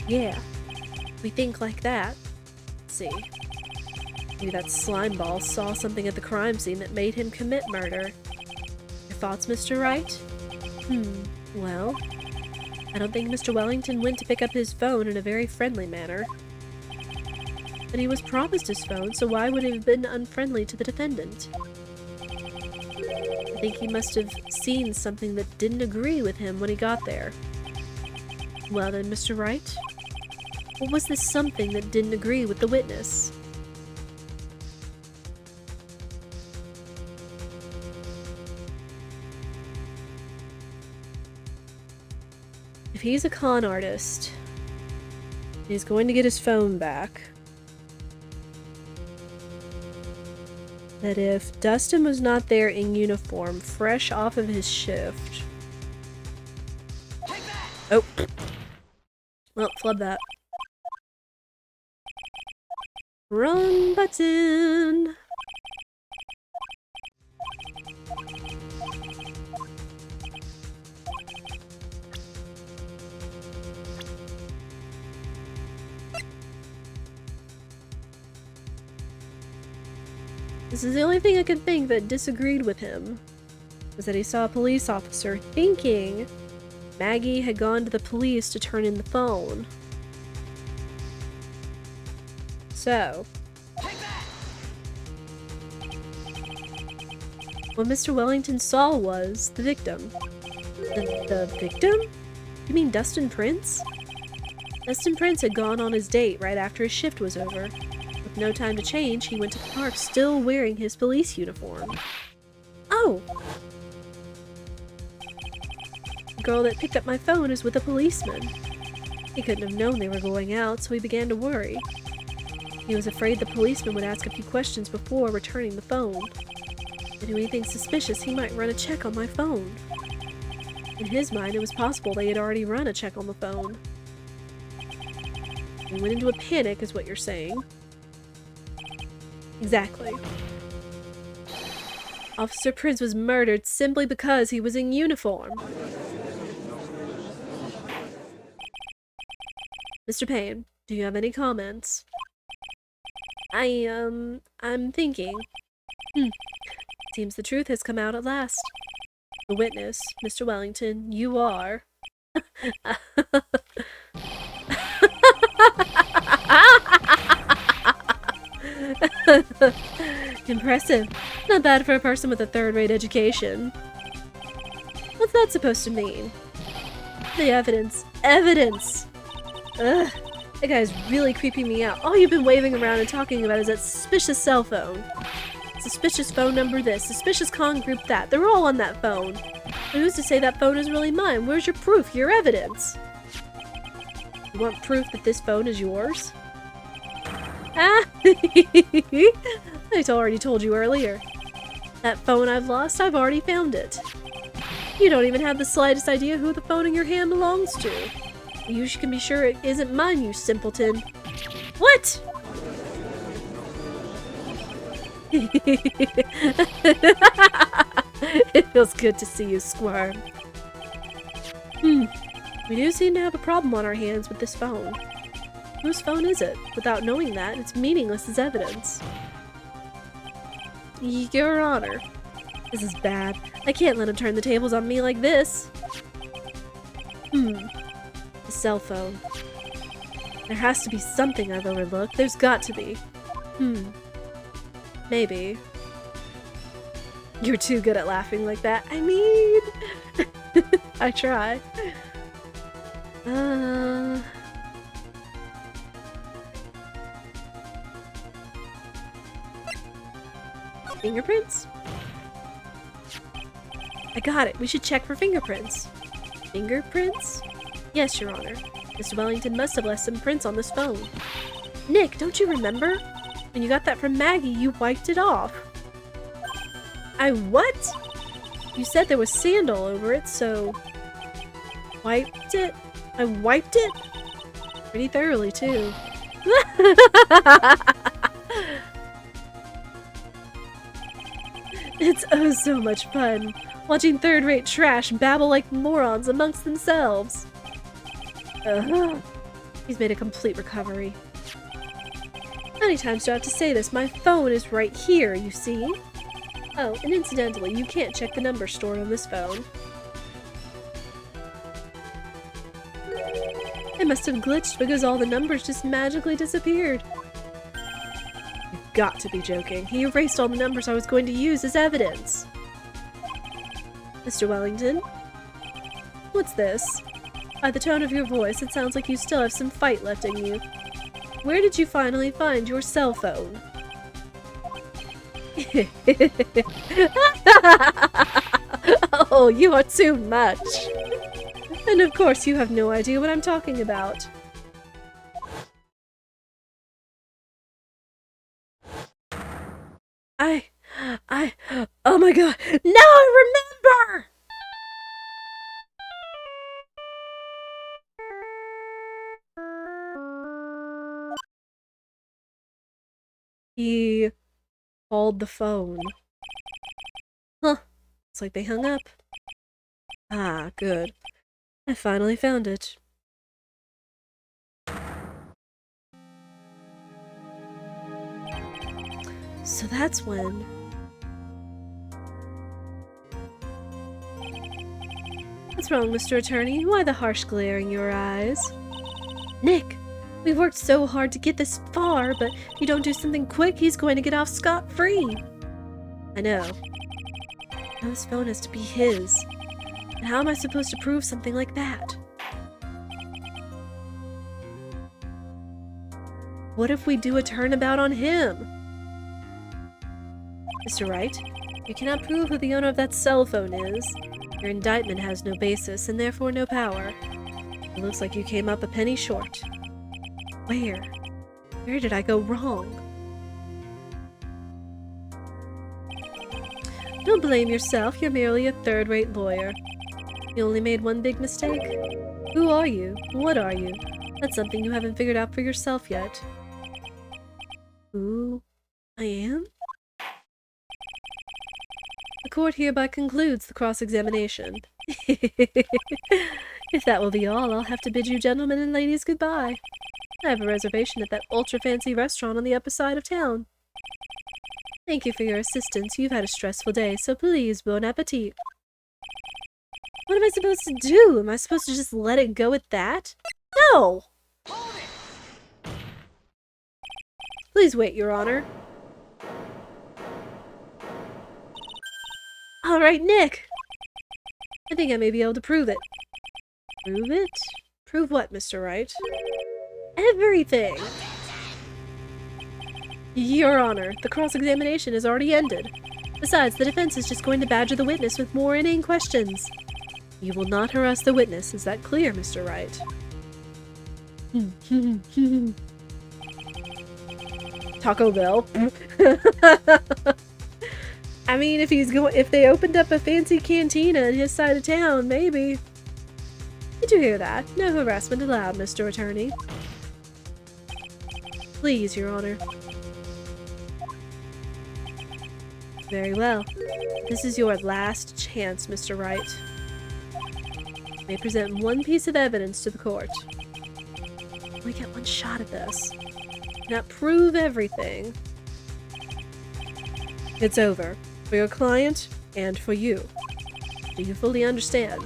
Yeah, we think like that. Let's see. Maybe that slime ball saw something at the crime scene that made him commit murder. Your thoughts, Mr. Wright? Well, I don't think Mr. Wellington went to pick up his phone in a very friendly manner. But he was promised his phone, so why would he have been unfriendly to the defendant? I think he must have seen something that didn't agree with him when he got there. Well then, Mr. Wright, what was this something that didn't agree with the witness? If he's a con artist, he's going to get his phone back. That if Dustin was not there in uniform, fresh off of his shift... Oh. Well, flub that. Wrong button! This is the only thing I could think that disagreed with him, was that he saw a police officer thinking Maggie had gone to the police to turn in the phone. So, what Mr. Wellington saw was the victim. The victim? You mean Dustin Prince? Dustin Prince had gone on his date right after his shift was over. With no time to change, he went to the park still wearing his police uniform. Oh! The girl that picked up my phone is with a policeman. He couldn't have known they were going out, so he began to worry. He was afraid the policeman would ask a few questions before returning the phone. If anything suspicious, he might run a check on my phone. In his mind, it was possible they had already run a check on the phone. He went into a panic, is what you're saying. Exactly. Officer Prince was murdered simply because he was in uniform. Mr. Payne, do you have any comments? I'm thinking. Seems the truth has come out at last. The witness, Mr. Wellington, you are... Impressive. Not bad for a person with a third-rate education. What's that supposed to mean? The evidence. Evidence! Ugh. That guy's really creeping me out. All you've been waving around and talking about is that suspicious cell phone. Suspicious phone number this, suspicious con group that. They're all on that phone. But who's to say that phone is really mine? Where's your proof, your evidence? You want proof that this phone is yours? Ah! I already told you earlier. That phone I've lost, I've already found it. You don't even have the slightest idea who the phone in your hand belongs to. You can be sure it isn't mine, you simpleton. What? It feels good to see you squirm. We do seem to have a problem on our hands with this phone. Whose phone is it? Without knowing that, it's meaningless as evidence. Your Honor. This is bad. I can't let him turn the tables on me like this. The cell phone. There has to be something I've overlooked. There's got to be. Maybe. You're too good at laughing like that. I mean... I try. Fingerprints? I got it. We should check for fingerprints. Fingerprints? Yes, Your Honor. Mr. Wellington must have left some prints on this phone. Nick, don't you remember? When you got that from Maggie, you wiped it off. I what? You said there was sand all over it, so... Wiped it? I wiped it? Pretty thoroughly, too. It's oh so much fun, watching third-rate trash babble like morons amongst themselves. He's made a complete recovery. How many times do I have to say this? My phone is right here, you see? Oh, and incidentally, you can't check the number stored on this phone. It must have glitched because all the numbers just magically disappeared. You've got to be joking. He erased all the numbers I was going to use as evidence. Mr. Wellington? What's this? By the tone of your voice, it sounds like you still have some fight left in you. Where did you finally find your cell phone? Oh, you are too much! And of course you have no idea what I'm talking about. Oh my god, now I remember! He called the phone. Huh, it's like they hung up. Ah, good. I finally found it. So that's when... What's wrong, Mr. Attorney? Why the harsh glare in your eyes? Nick! We've worked so hard to get this far, but if you don't do something quick, he's going to get off scot-free. I know. Now this phone has to be his. And how am I supposed to prove something like that? What if we do a turnabout on him? Mr. Wright, you cannot prove who the owner of that cell phone is. Your indictment has no basis and therefore no power. It looks like you came up a penny short. Where? Where did I go wrong? Don't blame yourself, you're merely a third-rate lawyer. You only made one big mistake. Who are you? What are you? That's something you haven't figured out for yourself yet. Who I am? The court hereby concludes the cross-examination. If that will be all, I'll have to bid you gentlemen and ladies goodbye. I have a reservation at that ultra-fancy restaurant on the upper side of town. Thank you for your assistance. You've had a stressful day, so please, bon appetit. What am I supposed to do? Am I supposed to just let it go at that? No! Please wait, Your Honor. Alright, Nick! I think I may be able to prove it. Prove it? Prove what, Mr. Wright? Everything! Your Honor, the cross-examination has already ended. Besides, the defense is just going to badger the witness with more inane questions. You will not harass the witness, is that clear, Mr. Wright? Taco Bell. I mean, if they opened up a fancy cantina in his side of town, maybe. Did you hear that? No harassment allowed, Mr. Attorney. Please, Your Honor. Very well. This is your last chance, Mr. Wright. You may present one piece of evidence to the court. You only get one shot at this. Not prove everything. It's over. For your client, and for you. Do you fully understand?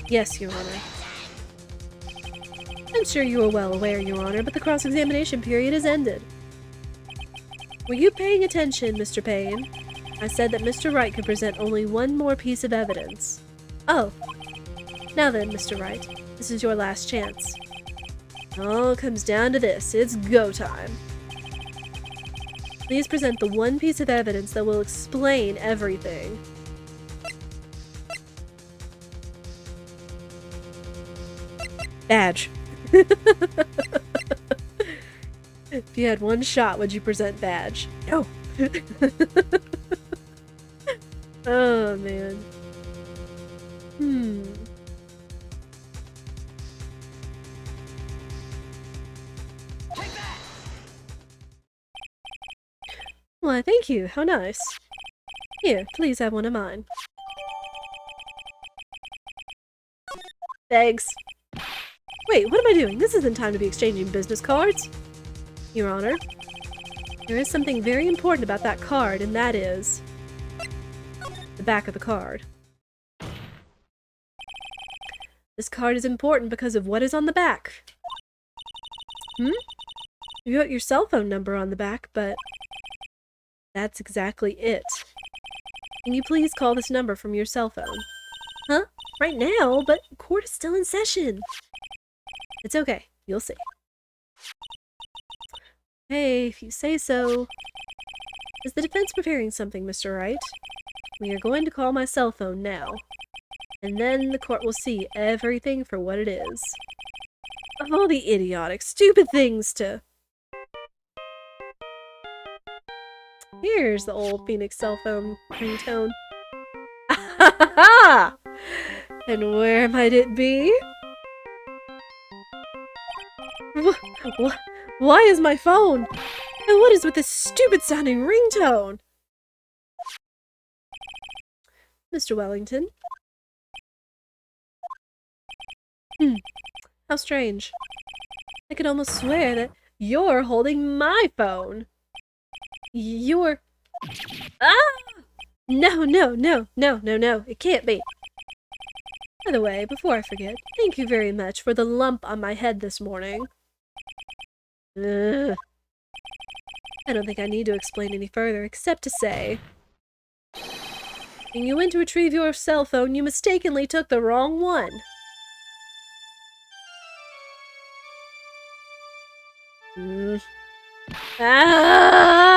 Yes, Your Honor. I'm sure you are well aware, Your Honor, but the cross-examination period has ended. Were you paying attention, Mr. Payne? I said that Mr. Wright could present only one more piece of evidence. Oh. Now then, Mr. Wright, this is your last chance. It all comes down to this. It's go time. Please present the one piece of evidence that will explain everything. Badge. If you had one shot, would you present badge? No. Oh, man. Why, thank you. How nice. Here, please have one of mine. Thanks. Wait, what am I doing? This isn't time to be exchanging business cards. Your Honor, there is something very important about that card, and that is the back of the card. This card is important because of what is on the back. You wrote your cell phone number on the back, but that's exactly it. Can you please call this number from your cell phone? Huh? Right now? But court is still in session. It's okay. You'll see. Hey, if you say so. Is the defense preparing something, Mr. Wright? We are going to call my cell phone now. And then the court will see everything for what it is. Of all the idiotic, stupid things to... Here's the old Phoenix cell phone ringtone. And where might it be? Why is my phone? And what is with this stupid sounding ringtone? Mr. Wellington? How strange. I could almost swear that you're holding my phone. You're... Ah! No, it can't be. By the way, before I forget, thank you very much for the lump on my head this morning. Ugh. I don't think I need to explain any further, except to say... When you went to retrieve your cell phone, you mistakenly took the wrong one. Ah!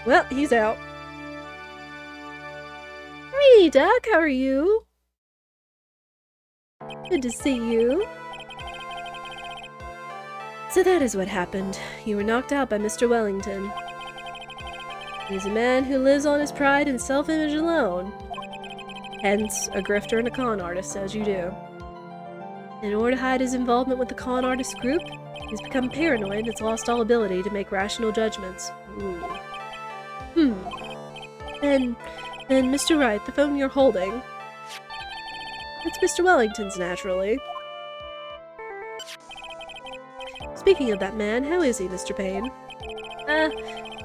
Well, he's out. Hey, Duck, how are you? Good to see you. So that is what happened. You were knocked out by Mr. Wellington. He's a man who lives on his pride and self-image alone. Hence, a grifter and a con artist, as you do. In order to hide his involvement with the con artist group, he's become paranoid and has lost all ability to make rational judgments. Ooh. Then, Mr. Wright, the phone you're holding. It's Mr. Wellington's, naturally. Speaking of that man, how is he, Mr. Payne?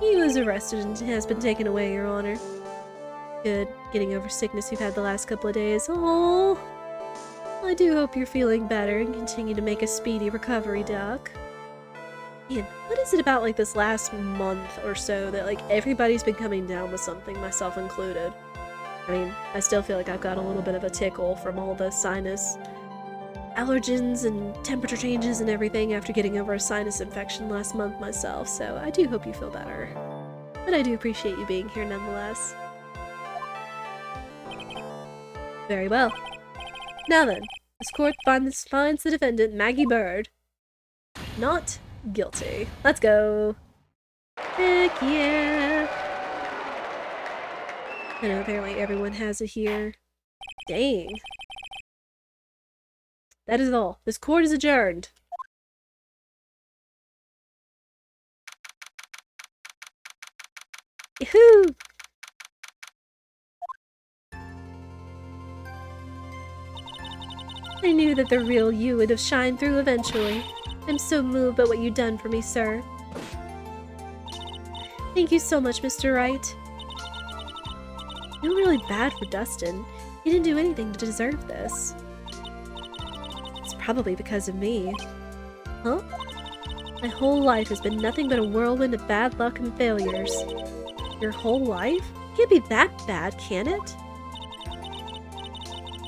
He was arrested and has been taken away, Your Honor. Good. Getting over sickness you've had the last couple of days. Oh, I do hope you're feeling better and continue to make a speedy recovery, Doc. Man, what is it about, like, this last month or so that, like, everybody's been coming down with something, myself included? I mean, I still feel like I've got a little bit of a tickle from all the sinus allergens and temperature changes and everything after getting over a sinus infection last month myself, so I do hope you feel better. But I do appreciate you being here nonetheless. Very well. Now then, this court finds the defendant, Maggie Bird, not guilty. Let's go. Heck yeah. I know apparently everyone has it here. Dang. That is all. This court is adjourned. Yahoo! I knew that the real you would have shined through eventually. I'm so moved by what you've done for me, sir. Thank you so much, Mr. Wright. I feel really bad for Dustin. He didn't do anything to deserve this. It's probably because of me. Huh? My whole life has been nothing but a whirlwind of bad luck and failures. Your whole life? It can't be that bad, can it?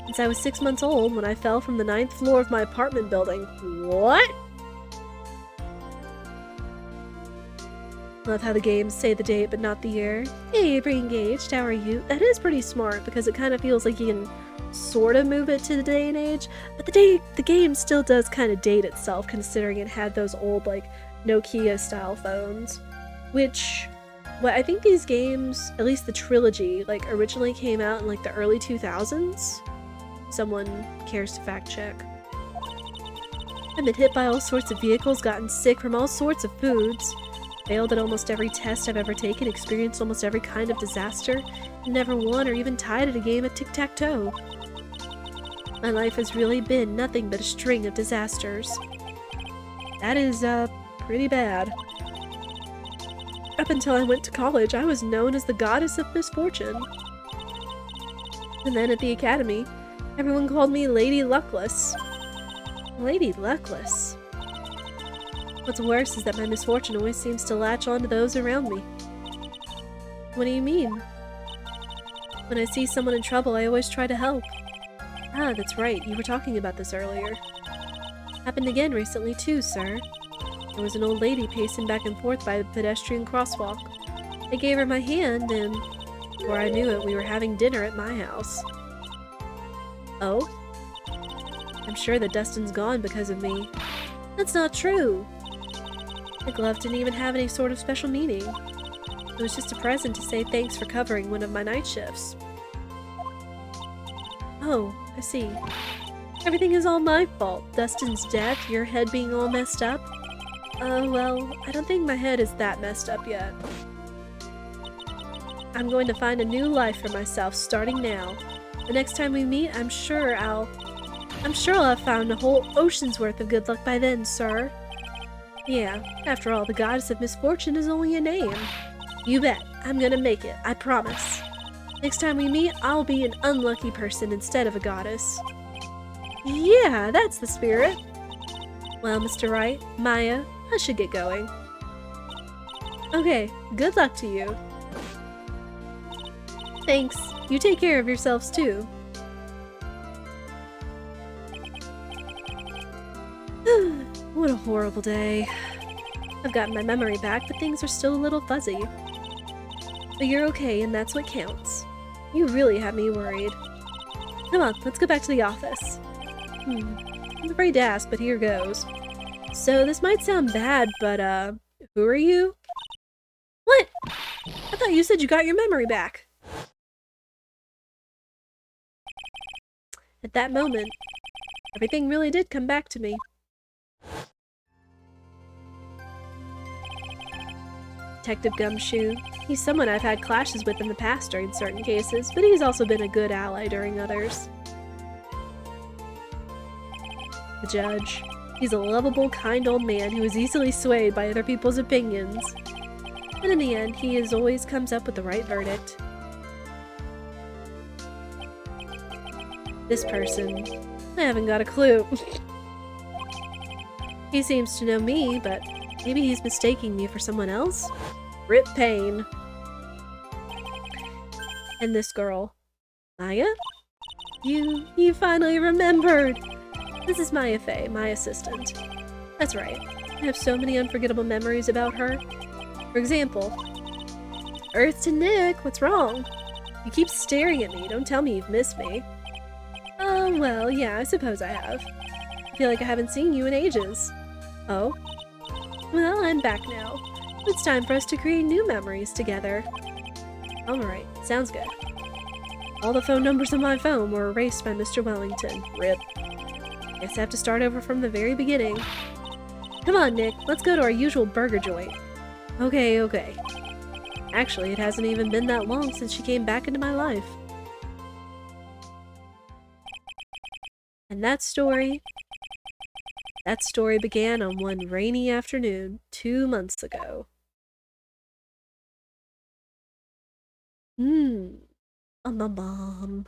Since I was 6 months old when I fell from the 9th floor of my apartment building. What? Love how the games say the date but not the year. Hey, re-engaged, how are you? That is pretty smart because it kind of feels like you can sort of move it to the day and age, but the game still does kind of date itself considering it had those old, like, Nokia style phones. Which, well, I think these games, at least the trilogy, like, originally came out in, like, the early 2000s. Someone cares to fact check. I've been hit by all sorts of vehicles, gotten sick from all sorts of foods, failed at almost every test I've ever taken, experienced almost every kind of disaster, and never won or even tied at a game of tic-tac-toe. My life has really been nothing but a string of disasters. That is, pretty bad. Up until I went to college, I was known as the goddess of misfortune. And then at the academy, everyone called me Lady Luckless. Lady Luckless? What's worse is that my misfortune always seems to latch on to those around me. What do you mean? When I see someone in trouble, I always try to help. Ah, that's right, you were talking about this earlier. Happened again recently too, sir. There was an old lady pacing back and forth by the pedestrian crosswalk. I gave her my hand, and before I knew it, we were having dinner at my house. Oh? I'm sure that Dustin's gone because of me. That's not true! The glove didn't even have any sort of special meaning. It was just a present to say thanks for covering one of my night shifts. Oh, I see. Everything is all my fault. Dustin's death, your head being all messed up. Well, I don't think my head is that messed up yet. I'm going to find a new life for myself starting now. The next time we meet, I'm sure I'll have found a whole ocean's worth of good luck by then, sir. Yeah, after all, the goddess of misfortune is only a name. You bet. I'm gonna make it. I promise. Next time we meet, I'll be an unlucky person instead of a goddess. Yeah, that's the spirit. Well, Mr. Wright, Maya, I should get going. Okay, good luck to you. Thanks. You take care of yourselves too. What a horrible day. I've gotten my memory back, but things are still a little fuzzy. But you're okay, and that's what counts. You really have me worried. Come on, let's go back to the office. I'm afraid to ask, but here goes. So, this might sound bad, but, who are you? What? I thought you said you got your memory back. At that moment, Everything really did come back to me. Detective Gumshoe. He's someone I've had clashes with in the past during certain cases, but he's also been a good ally during others. The judge. He's a lovable, kind old man who is easily swayed by other people's opinions. But in the end, he always comes up with the right verdict. This person. I haven't got a clue. He seems to know me, but maybe he's mistaking me for someone else? Rip Payne. And this girl. Maya? You finally remembered! This is Maya Fey, my assistant. That's right. I have so many unforgettable memories about her. For example, Earth to Nick, what's wrong? You keep staring at me, don't tell me you've missed me. Oh, well, yeah, I suppose I have. I feel like I haven't seen you in ages. Oh? Well, I'm back now. It's time for us to create new memories together. Alright, sounds good. All the phone numbers on my phone were erased by Mr. Wellington. Rip. Guess I have to start over from the very beginning. Come on, Nick, let's go to our usual burger joint. Okay. Actually, it hasn't even been that long since she came back into my life. And that story began on one rainy afternoon 2 months ago. A mom.